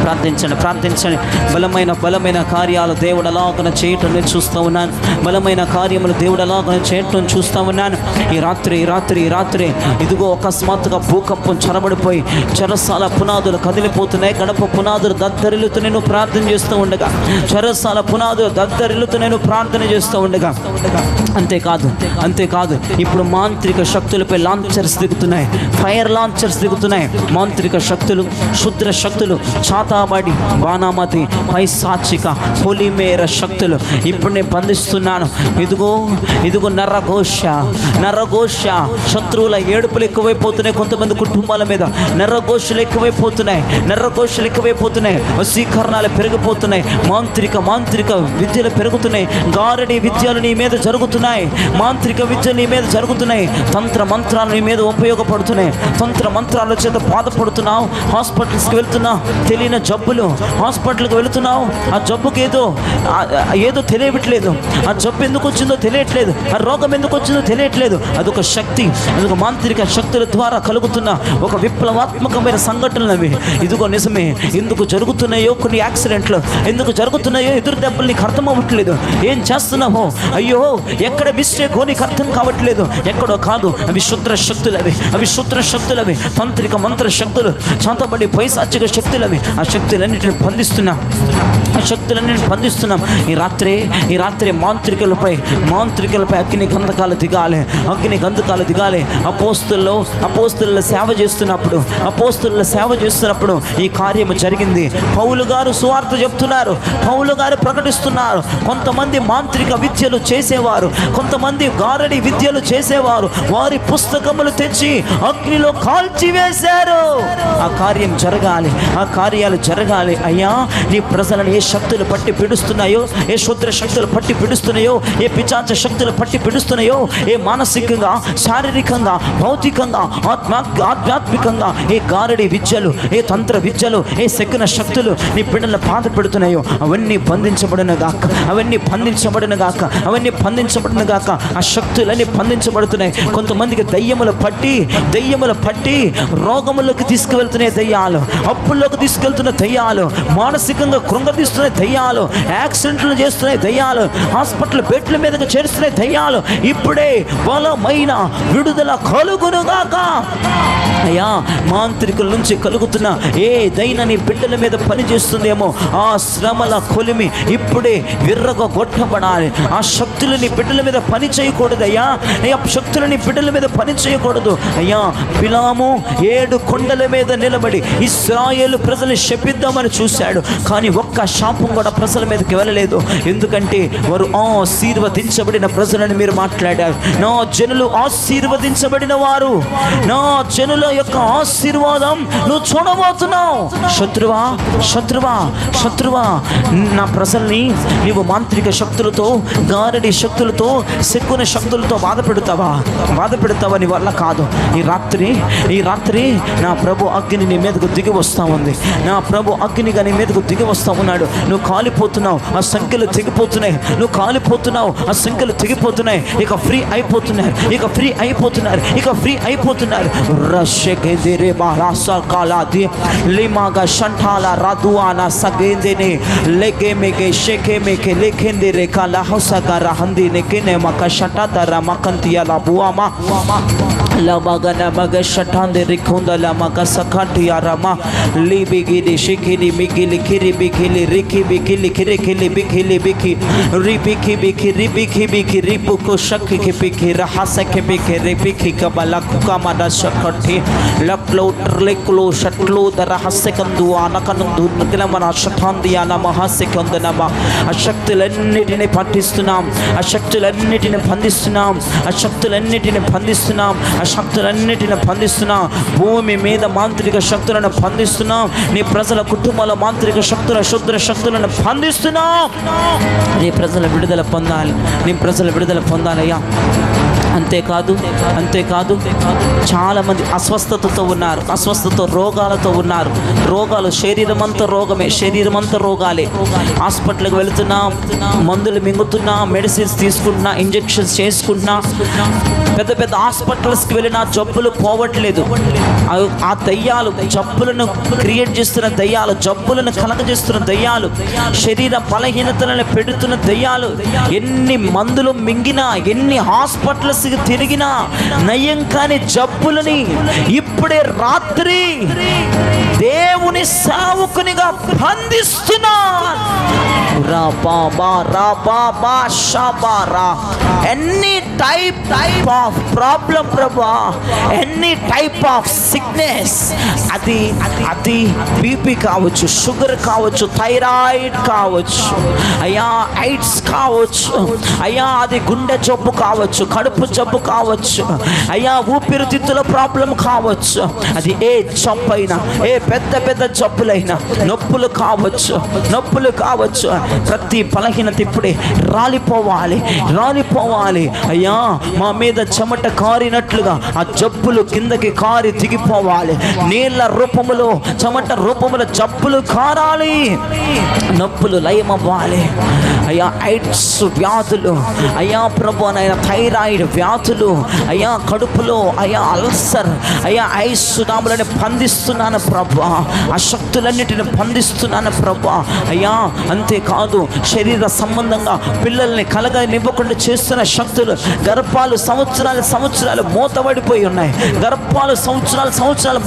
ప్రార్థించండి, ప్రార్థించండి. బలమైన కార్యాలు దేవుడు అలాగన చేయటం నేను చూస్తూ ఉన్నాను. బలమైన కార్యములు దేవుడు అలాగన చేయటం చూస్తూ ఉన్నాను. ఈ రాత్రి ఇదిగో అకస్మాత్తుగా భూకంపం చొరబడిపోయి చెరసాల పునాదులు కదిలిపోతున్నాయి. గడప పునాదులు దద్దరిల్లుతూ నేను ప్రార్థన చేస్తూ ఉండగా, చెరసాల పునాదులు దద్దరిల్లుతూ నేను ప్రార్థన చేస్తూ ఉండగా, అంతేకాదు ఇప్పుడు మాంత్రిక శక్తులపై లాంచర్స్ దిగుతున్నాయి. ఫైర్ లాంచర్స్ దిగుతున్నాయి. మాంత్రిక శక్తులు, క్షుద్ర శక్తులు, చాతాబడి, బాణామతి, పైశాచిక, పొలిమేర శక్తులు ఇప్పుడు నేను బంధిస్తున్నాను. ఇదిగో నరఘోష శత్రువుల ఏడుపులు ఎక్కువైపోతున్నాయి. కొంతమంది కుటుంబాల మీద నరఘోషలు ఎక్కువైపోతున్నాయి. వశీకరణాలు పెరిగిపోతున్నాయి. మాంత్రిక విద్యలు పెరుగుతున్నాయి. గారడి విద్యలు నీ మీద జరుగుతున్నాయి. మాంత్రిక విద్యలు నీ మీద జరుగుతున్నాయి. తంత్ర మంత్రాలు నీ మీద ఉపయోగపడుతున్నాయి. తంత్ర మంత్రాల చేత బాధపడుతున్నావు. హాస్పిటల్స్కి వెళ్తున్నావు, తెలియని జబ్బులు. హాస్పిటల్కి వెళుతున్నావు, ఆ జబ్బుకి ఏదో తెలియట్లేదు. ఆ జబ్బు ఎందుకు వచ్చిందో తెలియట్లేదు. ఆ రోగం ఎందుకు వచ్చిందో తెలియట్లేదు. అదొక శక్తి, అదొక మాంత్రిక శక్తుల ద్వారా కలుగుతున్న ఒక విప్లవాత్మకమైన సంఘటనలు అవి. ఇదిగో నిజమే. ఎందుకు జరుగుతున్నాయో కొన్ని యాక్సిడెంట్లు, ఎందుకు జరుగుతున్నాయో ఎదురు దెబ్బలు నీకు అర్థం అవ్వట్లేదు. ఏం చేస్తున్నావో, అయ్యో ఎక్కడ మిస్టేక్ నీకు అర్థం కావట్లేదు. ఎక్కడో కాదు, అవి శుద్ర శక్తులు అవి తాంత్రిక మంత్ర శక్తులు, చాతబడి పైశాచిక శక్తులు అవి. ఆ శక్తులన్నింటిని బంధిస్తున్నాం. ఈ రాత్రి మాంత్రికులపై అగ్ని గంధకాలు దిగాలి. అపోస్తుల సేవ చేస్తున్నప్పుడు ఈ కార్యము జరిగింది. పౌలు గారు సువార్త చెప్తున్నారు. పౌలు గారు ప్రకటిస్తున్నారు. కొంతమంది మాంత్రిక విద్యలు చేసేవారు, కొంతమంది గారడి విద్యలు చేసేవారు వారి పుస్తకములు తెచ్చి అగ్నిలో కాల్చివేశారు. ఆ కార్యాలు జరగాలి. అయ్యా, నీ ప్రజలను ఏ శక్తులు పట్టి పిడుస్తున్నాయో, ఏ శుద్ర శక్తులు పట్టి పిడుస్తున్నాయో, ఏ పిశాచ శక్తులు పట్టి పిడుస్తున్నాయో, ఏ మానసికంగా, శారీరకంగా, భౌతికంగా, ఆధ్యాత్మికంగా ఏ గారడి విద్యలు, ఏ తంత్ర విద్యలు, ఏ శకున శక్తులు నీ బిడ్డలను బాధ పెడుతున్నాయో అవన్నీ బంధించబడును గాక. అవన్నీ బంధించబడిన గాక, అవన్నీ బంధించబడిన గాక. ఆ శక్తులన్నీ బంధించబడుతున్నాయి. కొంతమందికి దయ్యములు పట్టి రోగములోకి తీసుకువెళ్తున్నాయి దయ్యాలు, అప్పుల్లోకి తీసుకెళ్తున్న దయ్యాలు, మానసికంగా కృంగతీస్తున్న దయ్యాలు, యాక్సిడెంట్లు చేస్తున్నాయి దయ్యాలు, హాస్పిటల్ బెడ్ల మీదకి చేరుస్తున్నాయి దయ్యాలు. ఇప్పుడే బలమైన విడుదల కలుగునుగాక. అయ్యా, మాంత్రికుల నుంచి కలుగుతున్న ఏ దైనా నీ బిడ్డల మీద పనిచేస్తుందేమో ఆ శ్రమల కొలిమి ఇప్పుడే విర్రగొట్టబడాలి. ఆ శక్తులు నీ బిడ్డల మీద పని చేయకూడదు అయ్యా. ఆ శక్తులు నీ బిడ్డల మీద పని చేయకూడదు అయ్యా. బిలాము 7 కొండల మీద నిలబడి ఇశ్రాయేలు ప్రజల్ని శపిద్దామని చూశాడు, కానీ ఒక్క శాపం కూడా ప్రజల మీదకి వెళ్ళలేదు. ఎందుకంటే వారు ఆశీర్వదించబడిన ప్రజలని మీరు మాట్లాడారు. నా జనులు ఆశీర్వదించబడిన వారు, నా జనుల యొక్క ఆశీర్వాదం నువ్వు చూడబోతున్నావు. శత్రువా నా ప్రజల్ని నీవు మాంత్రిక శక్తులతో, గారడి శక్తులతో, శకున శక్తులతో బాధ పెడతావా? నీ వల్ల కాదు. ఈ రాత్రి నా ప్రభు అగ్ని నీ మీదకు దిగి వస్తా ఉంది. నా ప్రభు అగ్నిగా నీ మీదకు దిగి వస్తా ఉన్నాడు. నువ్వు కాలిపోతున్నావు, ఆ సంఖ్యలు తెగిపోతున్నాయి. నువ్వు కాలిపోతున్నావు, ఆ సంఖ్యలు తెగిపోతున్నాయి. ఇక ఫ్రీ అయిపోతున్నారు. రషెగెదిరే బారాసా కాలాది లిమాగా షంఠాల రాదువానా సగేందిని లెగే మెగే షెకే మెకే లేఖెందిరే కాలా హౌసగా రహంది నెకెనే మక షటాదర మకంతియా లాబువామా లమగన మగ షటాంది రిఖుందల మగ సఖంటియా రమా లిబిగిది షికిని మిగిలి కిరి బిగిలి రికి బిగిలి కిరి కిలి బిగిలి బికి రిబికి బికి రిబికి బికి రిపుకు షక్కి బికి రహసకి బికి రిబికి కబల కుకమద షకటి లక్లో ట్రలెక్లో షట్లో దర హస్సకందు అనకనందు నిలమన షటాంది అన మహస్సకందు నమ. ఆ శక్తులన్నిటిని పట్టిస్తున్నాం, ఆ శక్తులన్నిటిని బంధిస్తున్నాం, భూమి మీద మాంత్రిక శక్తులను బంధిస్తున్నాం. నీ ప్రజల కుటుంబాల మాంత్రిక శక్తుల శుద్ర శక్తులను బంధిస్తున్నాం. నీ ప్రజల విడుదల పొందాలయ్యా. అంతేకాదు చాలామంది అస్వస్థతతో ఉన్నారు, రోగాలతో ఉన్నారు. రోగాలు శరీరం అంతా రోగాలే. హాస్పిటల్కి వెళుతున్నాం, మందులు మింగుతున్నా, మెడిసిన్స్ తీసుకుంటున్నా, ఇంజెక్షన్స్ చేసుకుంటున్నా. పెద్ద హాస్పిటల్స్కి వెళ్ళినా జబ్బులు పోవట్లేదు. ఆ దయ్యాలు జబ్బులను క్రియేట్ చేస్తున్న దయ్యాలు, జబ్బులను కలగజేస్తున్న దయ్యాలు, శరీర బలహీనతలను పెడుతున్న దయ్యాలు. ఎన్ని మందులు మింగినా, ఎన్ని హాస్పిటల్స్ తిరిగినా నయం కాని జబ్బులని ఇప్పుడే రాత్రి దేవుని సేవకునిగా బంధిస్తున్నా. ఎనీ టైప్ ఆఫ్ ప్రాబ్లం ప్రభా, ఎనీ టైప్ ఆఫ్ సిక్నెస్, అది బీపీ కావచ్చు, షుగర్ కావచ్చు, థైరాయిడ్ కావచ్చు అయ్యా, ఎయిడ్స్ కావచ్చు అయ్యా, అది గుండె జబ్బు కావచ్చు, కడుపు జబ్బు కావచ్చు అయ్యా, ఊపిరితిత్తుల ప్రాబ్లం కావచ్చు. అది ఏ జబ్బు అయినా, ఏ పెద్ద జబ్బులైనా, నొప్పులు కావచ్చు. ప్రతి బలహీనత ఇప్పుడే రాలిపోవాలి అయ్యా. మా మీద చెమట కారినట్లుగా ఆ జబ్బులు కిందకి కారి దిగిపోవాలి. నీళ్ళ రూపములో, చెమట రూపములో జబ్బులు కారాలి, నొప్పులు లయమవ్వాలి అయ్యా. ఎయిడ్స్ వ్యాధులు అయ్యా ప్రభు, నైనా థైరాయిడ్ వ్యాధులు అయ్యా, కడుపులో అయ్యా అల్సర్ అయ్యా, ఐసునాములను బంధిస్తున్నాను ప్రభా, ఆ శక్తులన్నిటిని బంధిస్తున్నాను ప్రభా అయ్యా. అంతేకాదు శరీర సంబంధంగా పిల్లల్ని కలగనివ్వకుండా చేస్తున్న శక్తులు, గర్భాలు సంవత్సరాలు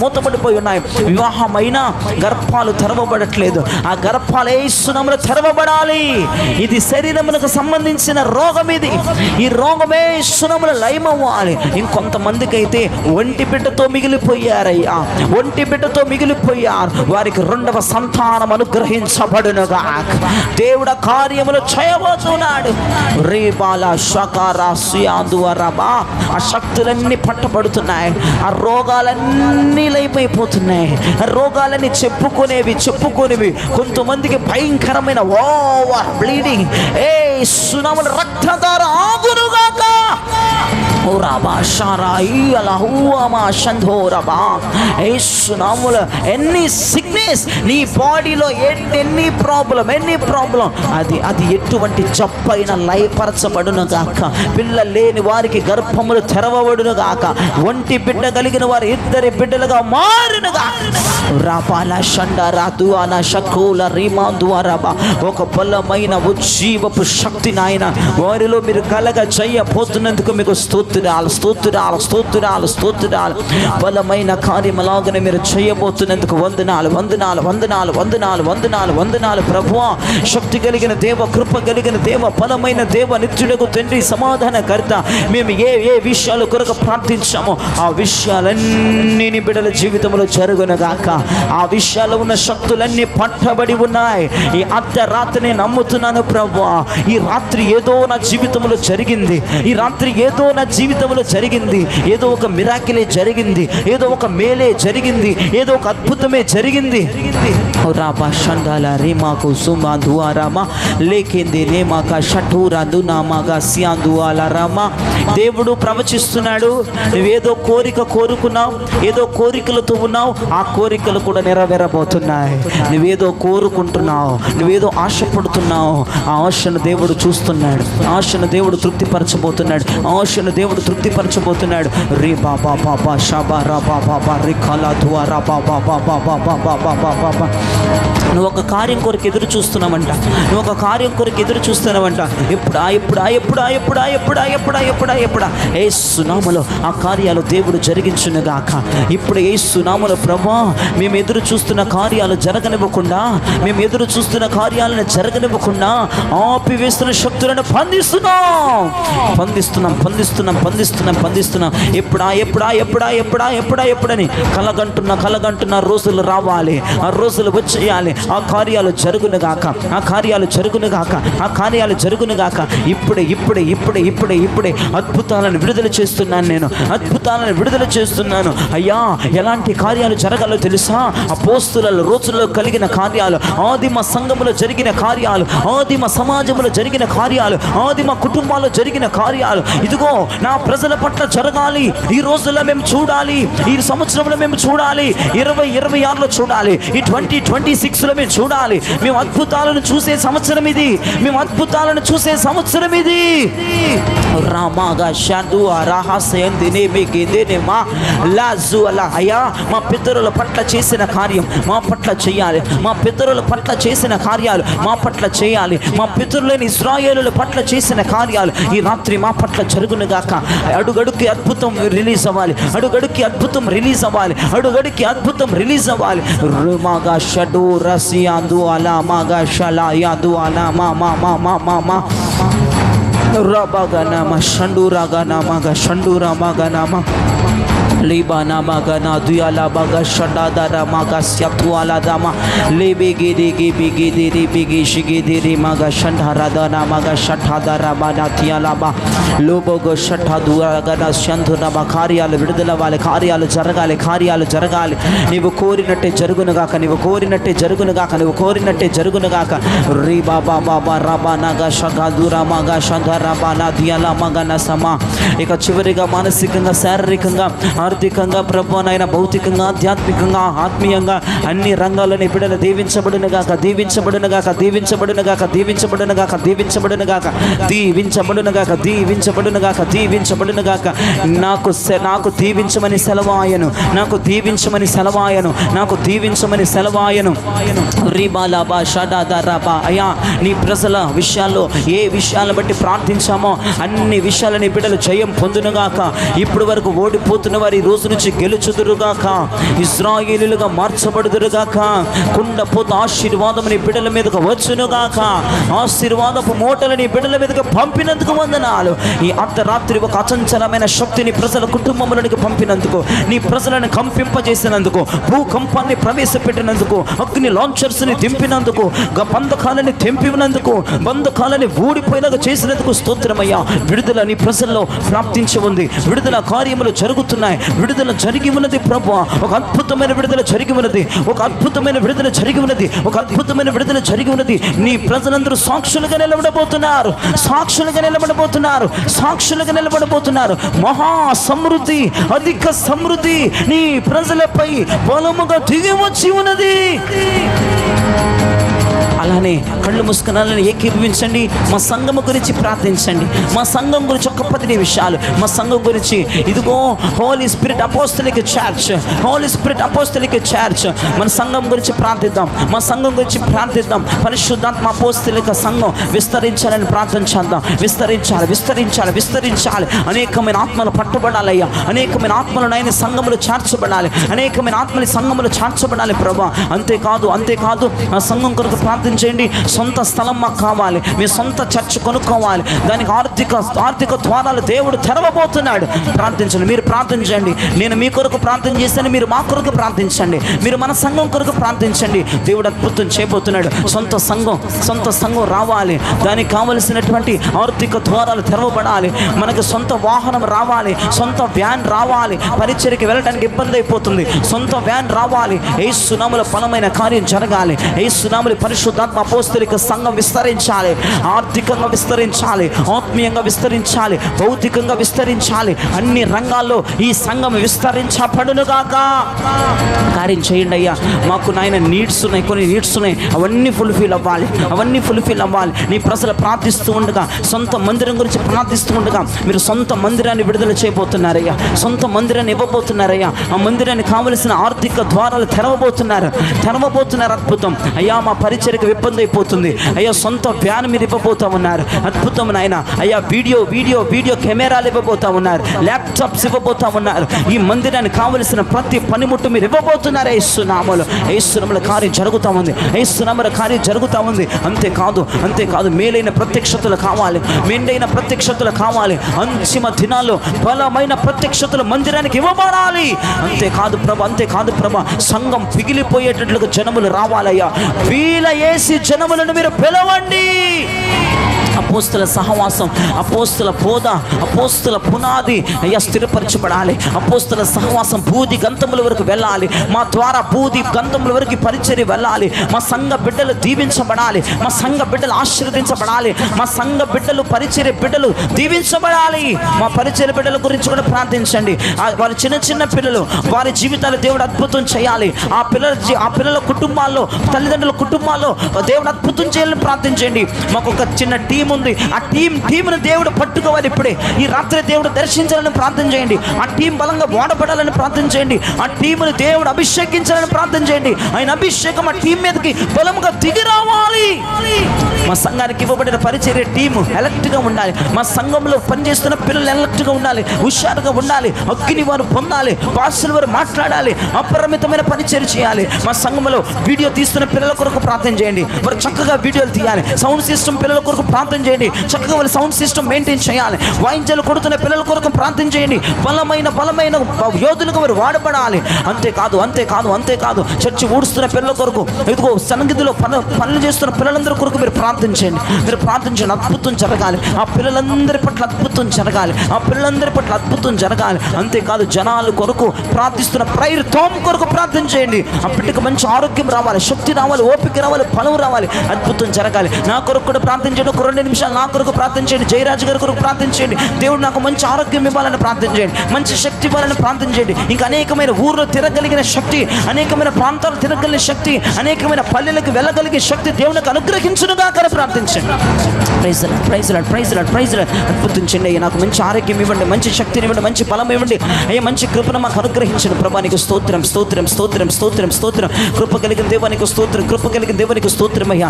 మూతపడిపోయి ఉన్నాయి. వివాహమైన గర్భాలు తెరవబడట్లేదు. ఆ గర్భాలు యేసునామములో తెరవబడాలి. ఇది శరీరమునకు సంబంధించిన రోగం. ఈ రోగమే యేసునామములో లయమవ్వాలి. ఇంకొంతమందికి అయితే ఒంటి బిడ్డతో మిగిలిపోయారయ్యా, వారికి 2వ సంతానం అనుగ్రహించబడునుగా. దేవుడు కార్యములు చేయబోతున్నాడు. ఆ శక్తులన్నీ పట్టబడుతున్నాయి, ఆ రోగాలన్నీ లయమైపోతున్నాయి. రోగాలన్నీ చెప్పుకునేవి కొంతమందికి భయంకరమైన ఓవర్ బ్లీడింగ్, యేసునామములో రక్తధార ఆగునుగాక. ఎన్ని సిక్నెస్ నీ బాడీలో ఎన్ని ప్రాబ్లం అది ఎటువంటి జబ్బైన లయపరచబడును గాక. పిల్లలు లేని వారికి గర్భములు తెరవబడును గాక. ఒంటి బిడ్డ కలిగిన వారు 2 బిడ్డలుగా మారును గాక. రాపాల షండరాదు అన షకుల రీమా ద్వారబా ఒక బలమైన ఉజ్జీవపు శక్తి నాయన వారిలో మీరు కలగ చేయబోతున్నందుకు మీకు స్తోత్రాలు. బలమైన కార్యములాగానే మీరు చేయబోతున్నందుకు వందనాలు ప్రభువా. శక్తి కలిగిన దేవ, కృప కలిగిన దేవ, బలమైన దేవ, నిత్యుడకు తండ్రి, సమాధానకర్త, మేము ఏ విషయాల కొరకు ప్రార్థించామో ఆ విషయాలన్నీ బిడ్డల జీవితంలో జరుగునుగాక. ఆ విషయాల్లో ఉన్న శక్తులన్నీ పట్టబడి ఉన్నాయి. ఈ అర్ధరాత్రి నేను నమ్ముతున్నాను ప్రభువా, ఈ రాత్రి ఏదో నా జీవితంలో జరిగింది. ఈ రాత్రి ఏదో నా జీవితంలో జరిగింది. ఏదో ఒక మిరాకిలే జరిగింది, ఏదో ఒక మేలే జరిగింది, ఏదో ఒక అద్భుతమే జరిగింది. రాబా షండాల రేమాకు సుమా దుఆరామా లేకేంది రేమాక షటూరాదు నామాగా సియాందువాల రామా. దేవుడు ప్రవచిస్తున్నాడు. నువ్వేదో కోరిక కోరుకున్నావు, ఏదో కోరికలతో ఉన్నావు, ఆ కోరికలు కూడా నెరవేరబోతున్నాయి. నువ్వేదో కోరుకుంటున్నావు, నువ్వేదో ఆశపడుతున్నావు, ఆ ఆశను దేవుడు చూస్తున్నాడు. ఆశను దేవుడు తృప్తిపరచబోతున్నాడు. రే బాబా బాబా షాబా రా బాబా రే ఖలా దువా రా బాబా బాబా బాబా బాబా బాబా. నువ్వు ఒక కార్యం కొరకు ఎదురు చూస్తున్నావంట. ఎప్పుడా యేసు నామములో ఆ కార్యాలు దేవుడు జరిగించునుగాక. ఇప్పుడు యేసు నామములో ప్రభువా, మేము ఎదురు చూస్తున్న కార్యాలు జరగనివ్వకుండా, మేము ఎదురు చూస్తున్న కార్యాలను జరగనివ్వకుండా ఆపివేస్తున్న శక్తులను పందిస్తున్నాం. ఎప్పుడని కలగంటున్న రోజులు రావాలి. ఆ రోజులు వచ్చేయాలి. ఆ కార్యాలు జరుగునుగాక. ఇప్పుడే అద్భుతాలను విడుదల చేస్తున్నాను. అయ్యా, ఎలాంటి కార్యాలు జరగాలో తెలుసా? అపోస్తుల రోజుల్లో కలిగిన కార్యాలు, ఆదిమ సంఘములో జరిగిన కార్యాలు, ఆదిమ సమాజంలో జరిగిన కార్యాలు, ఆదిమ కుటుంబాల్లో జరిగిన కార్యాలు ఇదిగో నా ప్రజల పట్ల జరగాలి. ఈ రోజుల్లో మేము చూడాలి, ఈ సంవత్సరంలో మేము చూడాలి, 2026లో చూడాలి, ఈ 2026లో మేము చూడాలి. మేము అద్భుతాలను చూసే సంవత్సరం ఇది. రామాగా షాదు రహస్యందినే మిగిదినే మా లాజు అలా. అయ్యా, మా పితరుల పట్ల చేసిన కార్యం మా పట్ల చేయాలి. మా పితరుల పట్ల చేసిన కార్యాలు మా పట్ల చేయాలి. మా పితరులైన ఇశ్రాయేలుల పట్ల చేసిన కార్యాలు ఈ రాత్రి మా పట్ల జరుగునుగాక. అడుగడుక్కి అద్భుతం రిలీజ్ అవ్వాలి. రుమాగా షడు రసియాందు అలా మాగా షలాయాందు అలా మా రబగనమ షండూరాగనమగ షండూరమగనమ Libana magana duyala baga shadadara maga syatwala dama lebegiri gibigiri bigi shigiri maga shandharadana maga shathadara banatiyala ba lobogo shathadura gana shandhuna makaryalu vidudala కార్యాలు జరగాలి. నీవు కోరినట్టే జరుగునుగాక. రీ బాబా బాబా రబా నగా షగదురా మగా షంధరా బానా దియలా మగన సమా. ఇక చివరిగా మానసికంగా, శారీరకంగా, ఆర్థికంగా, ప్రభువైన భౌతికంగా, ఆధ్యాత్మికంగా, ఆత్మీయంగా అన్ని రంగాలని బిడ్డలు దీవించబడునుగాక. నాకు దీవించమని సెలవాయను. రీబాలాబా షడాదరాబా. అయ్యా, నీ ప్రజల విషయాల్లో ఏ విషయాలను బట్టి ప్రార్థించామో అన్ని విషయాలని బిడ్డలు జయం పొందునుగాక. ఇప్పటి వరకు ఓడిపోతున్న వారి రోజు నుంచి గెలుచుదురుగాక. ఇశ్రాయేలులుగా మార్చబడుదురుగాక. కుండపోత ఆశీర్వాదం నీ బిడ్డల మీదకు వచ్చునుగాక. ఆశీర్వాదపు మూటలని బిడ్డల మీదకు పంపినందుకు వందనాలు. ఈ అర్ధరాత్రి ఒక అచంచలమైన శక్తిని ప్రజల కుటుంబంలోనికి పంపినందుకు, నీ ప్రజలను కంపింపజేసినందుకు, భూకంపాన్ని ప్రవేశపెట్టినందుకు, అగ్ని లాంచర్స్ని దింపినందుకు, బంధకాలని తెంపినందుకు, బంధకాలని ఊడిపోయినగా చేసినందుకు స్తోత్రమయ్యా. విడుదల నీ ప్రజల్లో ప్రాప్తించి ఉంది. విడుదల కార్యములు జరుగుతున్నాయి. విడుదల జరిగి ఉన్నది ప్రభువా. ఒక అద్భుతమైన విడుదల జరిగి ఉన్నది, ఒక అద్భుతమైన విడుదల జరిగి ఉన్నది, ఒక అద్భుతమైన విడుదల జరిగి ఉన్నది. నీ ప్రజలందరూ సాక్షులుగా నిలబడబోతున్నారు, సాక్షులుగా నిలబడబోతున్నారు, సాక్షులుగా నిలబడబోతున్నారు. మహా సమృద్ధి, అధిక సమృద్ధి నీ ప్రజలపై బలముగా దిగి వచ్చి ఉన్నది. అలానే కళ్ళు మూసుకున్నాలని ఏకీభవించండి. మా సంఘం గురించి ప్రార్థించండి. మా సంఘం గురించి ఒక 10 నిమిషాలు మా సంఘం గురించి. ఇదిగో Holy Spirit Apostolic Church, Holy Spirit Apostolic Church, మన సంఘం గురించి ప్రార్థిద్దాం, మా సంఘం గురించి ప్రార్థిద్దాం. పరిశుద్ధాత్మ అపోస్తలిక సంఘం విస్తరించాలని ప్రార్థన చేద్దాం. విస్తరించాలి, విస్తరించాలి, విస్తరించాలి. అనేకమైన ఆత్మలు పట్టుబడాలయ్యా, అనేకమైన ఆత్మలను ఆయన సంఘములు చేర్చబడాలి, అనేకమైన ఆత్మలు సంఘములు చేర్చబడాలి ప్రభా. అంతేకాదు అంతేకాదు ఆ సంఘం కొరకు ప్రార్థించండి. సొంత స్థలం మాకు కావాలి, మీ సొంత చర్చ్ కొనుక్కోవాలి, దానికి ఆర్థిక ద్వారాలు దేవుడు తెరవబోతున్నాడు. ప్రార్థించండి, మీరు ప్రార్థించండి. నేను మీ కొరకు ప్రార్థన చేస్తాను, మీరు మా కొరకు ప్రార్థించండి, మీరు మన సంఘం కొరకు ప్రార్థించండి. దేవుడు అద్భుతం చేయబోతున్నాడు. సొంత సంఘం రావాలి, దానికి కావలసినటువంటి ఆర్థిక ద్వారాలు తెరవబడాలి, మనకి సొంత వాహనం రావాలి, సొంత వ్యాన్ రావాలి. పరిచర్యకి వెళ్ళడానికి ఇబ్బంది అయిపోతుంది, సొంత వ్యాన్ రావాలి. యేసు నామములో బలమైన కార్యం జరగాలి. యేసు నామములో పరిశుద్ధాత్మ అపోస్తలిక సంఘం విస్తరించాలి, ఆర్థికంగా విస్తరించాలి, ఆత్మీయంగా విస్తరించాలి, భౌతికంగా విస్తరించాలి. అన్ని రంగాల్లో ఈ సంఘం విస్తరించబడునుగాక. కార్యం చేయండి అయ్యా. మాకు నాయన నీడ్స్ ఉన్నాయి, కొన్ని నీడ్స్ ఉన్నాయి, అవన్నీ ఫుల్ఫిల్ అవ్వాలి, అవన్నీ ఫుల్ఫిల్ అవ్వాలి. నీ ప్రజలు ప్రార్థిస్తూ ఉండగా, సొంత మందిరం గురించి ప్రార్థిస్తూ ఉండగా మీరు సొంత మందిరాన్ని విడుదల చేయబోతున్నారయ్యా, సొంత మందిరాన్ని ఇవ్వబోతున్నారయ్యా. ఆ మందిరానికి కావలసిన ఆర్థిక ద్వారాలు తెరవబోతున్నారు. అద్భుతం అయ్యా. మా పరిచర్యకు ఇబ్బంది అయిపోతుంది అయ్యా, సొంత వ్యాన్ మీరు ఇవ్వబోతా ఉన్నారు. అద్భుతం నాయన అయ్యా. వీడియో కెమెరాలు ఇవ్వబోతా ఉన్నారు, ల్యాప్టాప్స్ ఇవ్వబోతా ఉన్నారు. ఈ మందిరానికి కావలసిన ప్రతి పనిముట్టు మీరు ఇవ్వబోతున్నారు. యేసునామములో కార్యం జరుగుతూ ఉంది, యేసునామములో కార్యం జరుగుతూ ఉంది. అంతేకాదు మేలైన ప్రత్యక్షతలు కావాలి, మెండైన ప్రత్యక్షతలు కావాలి. అంతిమ దినాల్లో బలమైన ప్రత్యక్షతలు మందిరానికి ఇవ్వబడాలి. అంతేకాదు ప్రభా, సంఘం పిగిలిపోయేటట్లుగా జనములు రావాలయ్యా. వీల యేసి జనములను మీరు పిలవండి. అపోస్తుల సహవాసం, అపోస్తుల బోధ, అపోస్తుల పునాది అయ్యా స్థిరపరచబడాలి. అపోస్తుల సహవాసం బూది గంతముల వరకు వెళ్ళాలి. మా ద్వారా బూది గంతముల వరకు పరిచర్య వెళ్ళాలి. మా సంఘ బిడ్డలు దీవించబడాలి, మా సంఘ బిడ్డలు ఆశీర్వదించబడాలి, మా సంఘ బిడ్డలు పరిచర్య బిడ్డలు దీవించబడాలి. మా పరిచర్య బిడ్డల గురించి కూడా ప్రార్థించండి. వారి చిన్న పిల్లలు, వారి జీవితాలు దేవుడు అద్భుతం చేయాలి. ఆ పిల్లల కుటుంబాల్లో, తల్లిదండ్రుల కుటుంబాల్లో దేవుడు అద్భుతం చేయాలని ప్రార్థించండి. మాకు ఒక చిన్న టీం ఉంది, ఆ టీంను దేవుడు పట్టుకోవాలి. ఇప్పుడే ఈ రాత్రి దేవుడు దర్శించాలని ప్రార్థన చేయండి. ఆ టీం బలంగా వాడబడాలని ప్రార్థన చేయండి. ఆ టీంను దేవుడు అభిషేకించాలని ప్రార్థన చేయండి. ఆయన అభిషేకం ఆ టీం మీదకి బలంగా దిగి రావాలి. మా సంఘానికి ఇవ్వబడిన పరిచర్య టీము ఎలక్ట్గా ఉండాలి. మా సంఘంలో పనిచేస్తున్న పిల్లలు ఎలక్ట్గా ఉండాలి, హుషారుగా ఉండాలి, అగ్ని వారు పొందాలి, భాషల వారు మాట్లాడాలి, అపరిమితమైన పరిచర్య చేయాలి. మా సంఘంలో వీడియో తీస్తున్న పిల్లల కొరకు ప్రార్థన చేయండి, వారు చక్కగా వీడియోలు తీయాలి. సౌండ్ సిస్టమ్ పిల్లల కొరకు ప్రార్థన చేయండి, చక్కగా వాళ్ళ సౌండ్ సిస్టమ్ మెయింటైన్ చేయాలి. వాయించాలు కొడుతున్న పిల్లల కొరకు ప్రార్థన చేయండి. బలమైన యోధులుగా వారు వాడబడాలి. అంతేకాదు చర్చి ఊడుస్తున్న పిల్లల కొరకు, ఇదిగో సన్నిధిలో పనులు చేస్తున్న పిల్లలందరి కొరకు మీరు ప్రార్థించండి. అద్భుతం జరగాలి. ఆ పిల్లలందరి పట్ల అద్భుతం జరగాలి. అంతేకాదు జనాల కొరకు ప్రార్థిస్తున్న ప్రైర్ తోమ్ కొరకు ప్రార్థన చేయండి. ఆ బిడ్డకు మంచి ఆరోగ్యం రావాలి, శక్తి రావాలి, ఓపిక రావాలి, బలం రావాలి, అద్భుతం జరగాలి. నా కొరకు కూడా ప్రార్థించండి. ఒక 2 నిమిషాలు నా కొరకు ప్రార్థించండి. జయరాజు గారి కొరకు ప్రార్థించండి. దేవుడు నాకు మంచి ఆరోగ్యం ఇవ్వాలని ప్రార్థించండి, మంచి శక్తి ఇవ్వాలని ప్రార్థించండి. ఇంకా అనేకమైన ఊర్లో తిరగలిగిన శక్తి, అనేకమైన ప్రాంతాలు తిరగలిగిన శక్తి, అనేకమైన పల్లెలకు వెళ్ళగలిగే శక్తి దేవునికి అనుగ్రహించునుగా కానీ ప్రార్థించండి. Praise lord. అద్భుతించండి అయ్యా. నాకు మంచి ఆరోగ్యం ఇవ్వండి, మంచి శక్తిని ఇవ్వండి, మంచి బలం ఇవ్వండి అయ్యా. మంచి కృపను మాకు అనుగ్రహించండి ప్రభా. నీకు స్తోత్రం. కృప కలిగిన దేవానికి స్తోత్రం అయ్యా.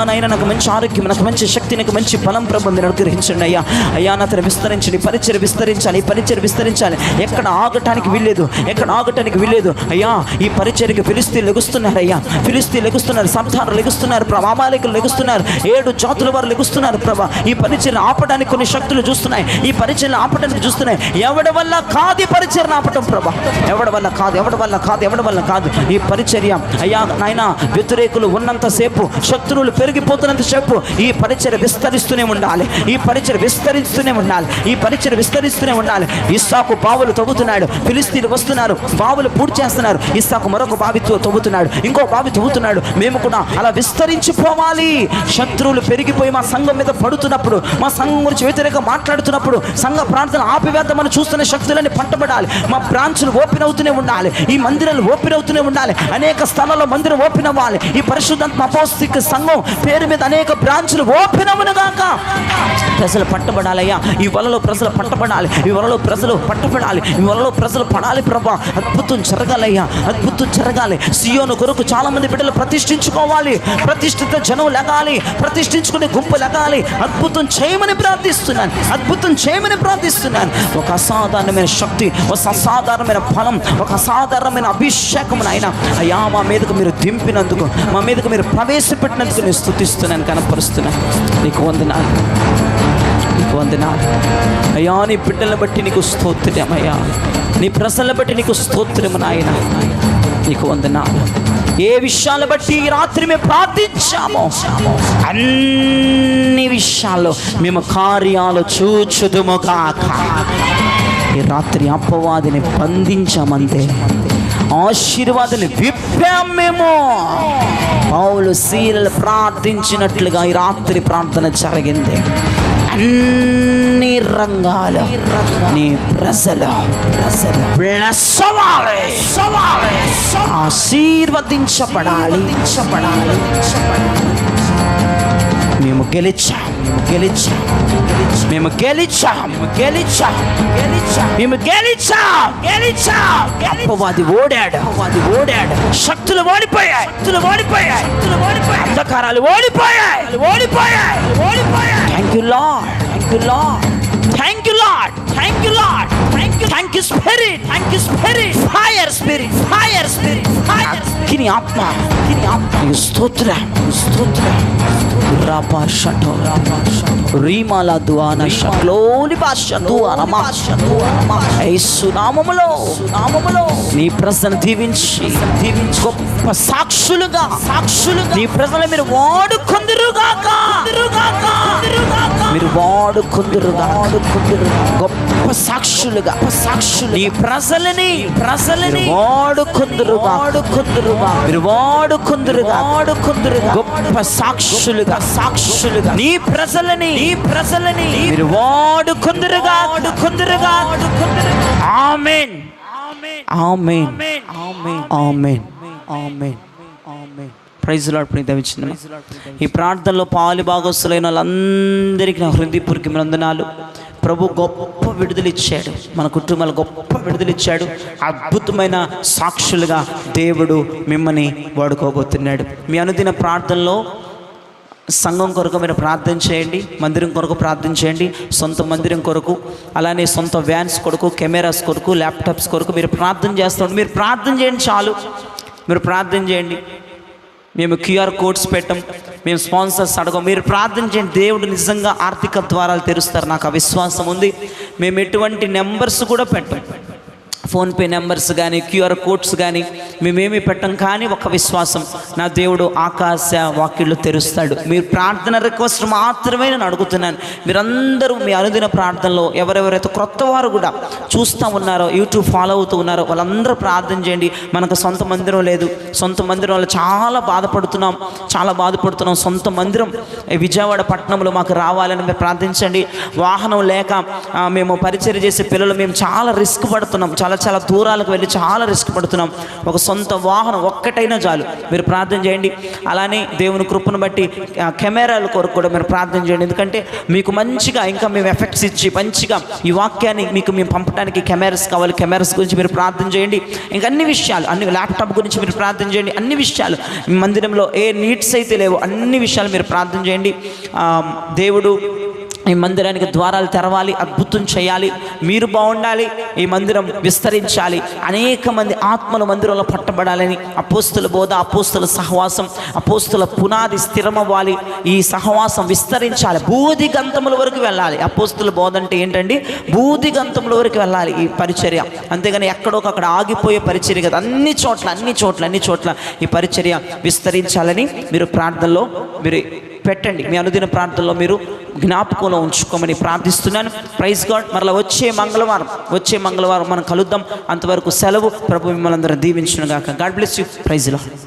నాయన నాకు మంచి ఆరోగ్యం, నాకు మంచి శక్తి, నాకు మంచి బలం ప్రభు మీరు అనుగ్రహించండి అయ్యా. నా తన విస్తరించండి, పరిచర్య విస్తరించాలి. ఎక్కడ ఆగటానికి వీల్లేదు అయ్యా. ఈ పరిచర్యకి ఫిలిస్తీన్లు లెగుస్తున్నారు, సంతానం లెగుస్తున్నారు, అమాలేకులు లెగుస్తున్నారు, 7 జాతుల వారు లెగుస్తున్నారు ప్రభా. ఈ పరిచర్యను ఆపడానికి కొన్ని శక్తులు చూస్తున్నాయి, ఈ పరిచర్యను ఆపడానికి చూస్తున్నాయి. ఎవడి వల్ల కాదు ఈ పరిచర్యను ఆపటం ప్రభా, ఎవడి వల్ల కాదు ఈ పరిచర్య అయ్యా. నాయన వ్యతిరేకులు ఉన్నంత సేపు, శత్రువులు పెరిగిపోతున్నంత సేపు ఈ పరిచర్య విస్తరిస్తూనే ఉండాలి. ఈ పరిచయం విస్తరిస్తూనే ఉండాలి. ఈ పరిచయం విస్తరిస్తూనే ఉండాలి. ఇస్సాకు బావులు తవ్వుతున్నాడు, ఫిలిస్తీన్లు వస్తున్నారు, బావులు పూర్తి చేస్తున్నారు. ఇస్సాకు మరొక బావితో తవ్వుతున్నాడు, ఇంకో బావి తవ్వుతున్నాడు. మేము కూడా అలా విస్తరించిపోవాలి. శత్రువులు పెరిగిపోయి మా సంఘం మీద పడుతున్నప్పుడు, మా సంఘం గురించి వ్యతిరేకంగా మాట్లాడుతున్నప్పుడు, సంఘ ప్రార్థన ఆపివేద్దామని చూస్తున్న శక్తులన్నీ పట్టబడాలి. మా బ్రాంచ్లు ఓపెన్ అవుతూనే ఉండాలి. ఈ మందిరాలు ఓపెన్ అవుతూనే ఉండాలి. అనేక స్థలాల్లో మందిరం ఓపెన్ అవ్వాలి. ఈ పరిశుద్ధాత్మ అపోస్తలిక సంఘం పేరు మీద అనేక బ్రాంచ్లు ఓపెన్ అవ్వనుగాక. ప్రజలు పట్టబడాలయ్యా. ఈ వలలో ప్రజలు పట్టబడాలి. ఈ వలలో ప్రజలు పట్టబడాలి. ఈ వలలో ప్రజలు పడాలి ప్రభా. అద్భుతం జరగాలయ్యా, అద్భుతం జరగాలి. సియోను కొరకు చాలా మంది బిడ్డలు ప్రతిష్ఠించుకోవాలి. ప్రతిష్ఠిత జనం లెగాలి, ప్రతిష్ఠించుకునే గుంపు లెగాలి. అద్భుతం చేయమని ప్రార్థిస్తున్నాను, అద్భుతం చేయమని ప్రార్థిస్తున్నాను. ఒక అసాధారణమైన శక్తి, ఒక అసాధారణమైన ఫలం, ఒక అసాధారణమైన అభిషేకం ఆయన అయ్యా మా మీదకు మీరు దింపినందుకు, మా మీదకు మీరు ప్రవేశపెట్టినందుకు నేను స్తుతిస్తున్నాను, కనపరుస్తున్నాను. నీకు వందనాలు, నీకు వందనాలు అయ్యా. నీ బిడ్డలను బట్టి నీకు స్తోత్రమయ్యా. నీ ప్రజలను బట్టి నీకు స్తోత్రము నాయన. నీకు వందనాలు. ఏ విషయాలు బట్టి ఈ రాత్రి మేము ప్రార్థించామో అన్ని విషయాల్లో మేము కార్యాలు చూచుదుముగాక. ఈ రాత్రి అపవాదిని బంధించామంతే, ఆశీర్వాదాన్ని విప్పాం మేము. పౌలు శీలలు ప్రార్థించినట్లుగా ఈ రాత్రి ప్రార్థన జరిగింది. అన్ని రంగాలు నీ ప్రజలు ఆశీర్వదించబడాలి. మేము గెలిచాం, మేము గెలిచాం, అపవాది ఓడాడు, శక్తులు ఓడిపోయాయి, అంధకారాలు ఓడిపోయాయి. Thank you Lord, thank you Lord, thank you Lord, thank you spirit, fire spirit, అగ్ని ఆత్మ, స్తోత్రం. రాపా షటో రీమాల దుఆన షక్లోని భాష దుఆన మాష యేసు నామములో నీ ప్రజలను దీవించి గొప్ప సాక్షులుగా నీ ప్రజలు మీరు వాడుకొందురుగాక, మీరు వాడుకొందురుగా, గొప్ప సాక్షులుగా నీ ప్రజలని వాడుకొందురుగా, మీరు వాడుకొందురుగా, గొప్ప సాక్షులుగా నీ ప్రజలని మీరు వాడుకొందురుగా. ఆమేన్, ఆమేన్, ఆమేన్, ఆమేన్. Praise lord. ప్రియమిచ్చిన ఈ ప్రార్థనలో పాలు భాగస్తులైన వాళ్ళందరికీ నా హృదయపూర్వకమైన వందనాలు. ప్రభు గొప్ప విడుదల ఇచ్చాడు, మన కుటుంబాలు గొప్ప విడుదల ఇచ్చాడు. అద్భుతమైన సాక్షులుగా దేవుడు మిమ్మల్ని వాడుకోబోతున్నాడు. మీ అనుదిన ప్రార్థనలో సంఘం కొరకు మీరు ప్రార్థన చేయండి, మందిరం కొరకు ప్రార్థన చేయండి, సొంత మందిరం కొరకు, అలానే సొంత వ్యాన్స్ కొరకు, కెమెరాస్ కొరకు, ల్యాప్టాప్స్ కొరకు మీరు ప్రార్థన చేస్తుంటే మీరు ప్రార్థన చేయండి. చాలు, మీరు ప్రార్థన చేయండి. మేము QR కోడ్స్ పెట్టం, మేము స్పాన్సర్స్ అడగం. మీరు ప్రార్థన చేయండి. దేవుడు నిజంగా ఆర్థిక ద్వారాలు తెరుస్తారు, నాకు ఆ విశ్వాసం ఉంది. మేము ఎటువంటి నెంబర్స్ కూడా పెట్టం, ఫోన్పే నెంబర్స్ కానీ QR కోడ్స్ కానీ మేమేమి పెట్టం. కానీ ఒక విశ్వాసం, నా దేవుడు ఆకాశ వాక్యులు తెరుస్తాడు. మీరు ప్రార్థన రిక్వెస్ట్ మాత్రమే నేను అడుగుతున్నాను. మీరందరూ మీ అనుదిన ప్రార్థనలో ఎవరెవరైతే క్రొత్త వారు కూడా చూస్తూ ఉన్నారో, యూట్యూబ్ ఫాలో అవుతూ ఉన్నారో వాళ్ళందరూ ప్రార్థన చేయండి. మనకు సొంత మందిరం లేదు, సొంత మందిరం వల్ల చాలా బాధపడుతున్నాం. సొంత మందిరం విజయవాడ పట్టణంలో మాకు రావాలని మీరు ప్రార్థించండి. వాహనం లేక మేము పరిచర్య చేసే పిల్లలు మేము చాలా రిస్క్ పడుతున్నాం, చాలా దూరాలకు వెళ్ళి చాలా రిస్క్ పడుతున్నాం. ఒక సొంత వాహనం ఒక్కటైనా చాలు, మీరు ప్రార్థన చేయండి. అలానే దేవుని కృపను బట్టి కెమెరాల కొరకు కూడా మీరు ప్రార్థన చేయండి. ఎందుకంటే మీకు మంచిగా ఇంకా మేము ఎఫెక్ట్స్ ఇచ్చి మంచిగా ఈ వాక్యాన్ని మీకు మేము పంపడానికి కెమెరాస్ కావాలి. కెమెరాస్ గురించి మీరు ప్రార్థన చేయండి. ఇంకా అన్ని విషయాలు, అన్ని ల్యాప్టాప్ గురించి మీరు ప్రార్థన చేయండి. అన్ని విషయాలు, మందిరంలో ఏ నీడ్స్ అయితే లేవో అన్ని విషయాలు మీరు ప్రార్థన చేయండి. దేవుడు ఈ మందిరానికి ద్వారాలు తెరవాలి, అద్భుతం చేయాలి, మీరు బాగుండాలి, ఈ మందిరం విస్తరించాలి, అనేక మంది ఆత్మల మందిరంలో పట్టబడాలని. అపోస్తుల బోధ, అపోస్తుల సహవాసం, అపోస్తుల పునాది స్థిరమవ్వాలి. ఈ సహవాసం విస్తరించాలి, బూది గంతముల వరకు వెళ్ళాలి. అపోస్తుల బోధ అంటే ఏంటండి? బూది గంతముల వరకు వెళ్ళాలి ఈ పరిచర్య. అంతేగాని ఎక్కడొకక్కడ ఆగిపోయే పరిచర్య కదా. అన్ని చోట్ల ఈ పరిచర్య విస్తరించాలని మీరు ప్రార్థనలో మీరు పెట్టండి. మీ అనుదిన ప్రార్థనలో మీరు జ్ఞాపకంలో ఉంచుకోమని ప్రార్థిస్తున్నాను. Praise God. మరలా వచ్చే మంగళవారం మనం కలుద్దాం. అంతవరకు సెలవు. ప్రభు మిమ్మల్ని అందరూ దీవించును గాక. God bless you. Praise lord.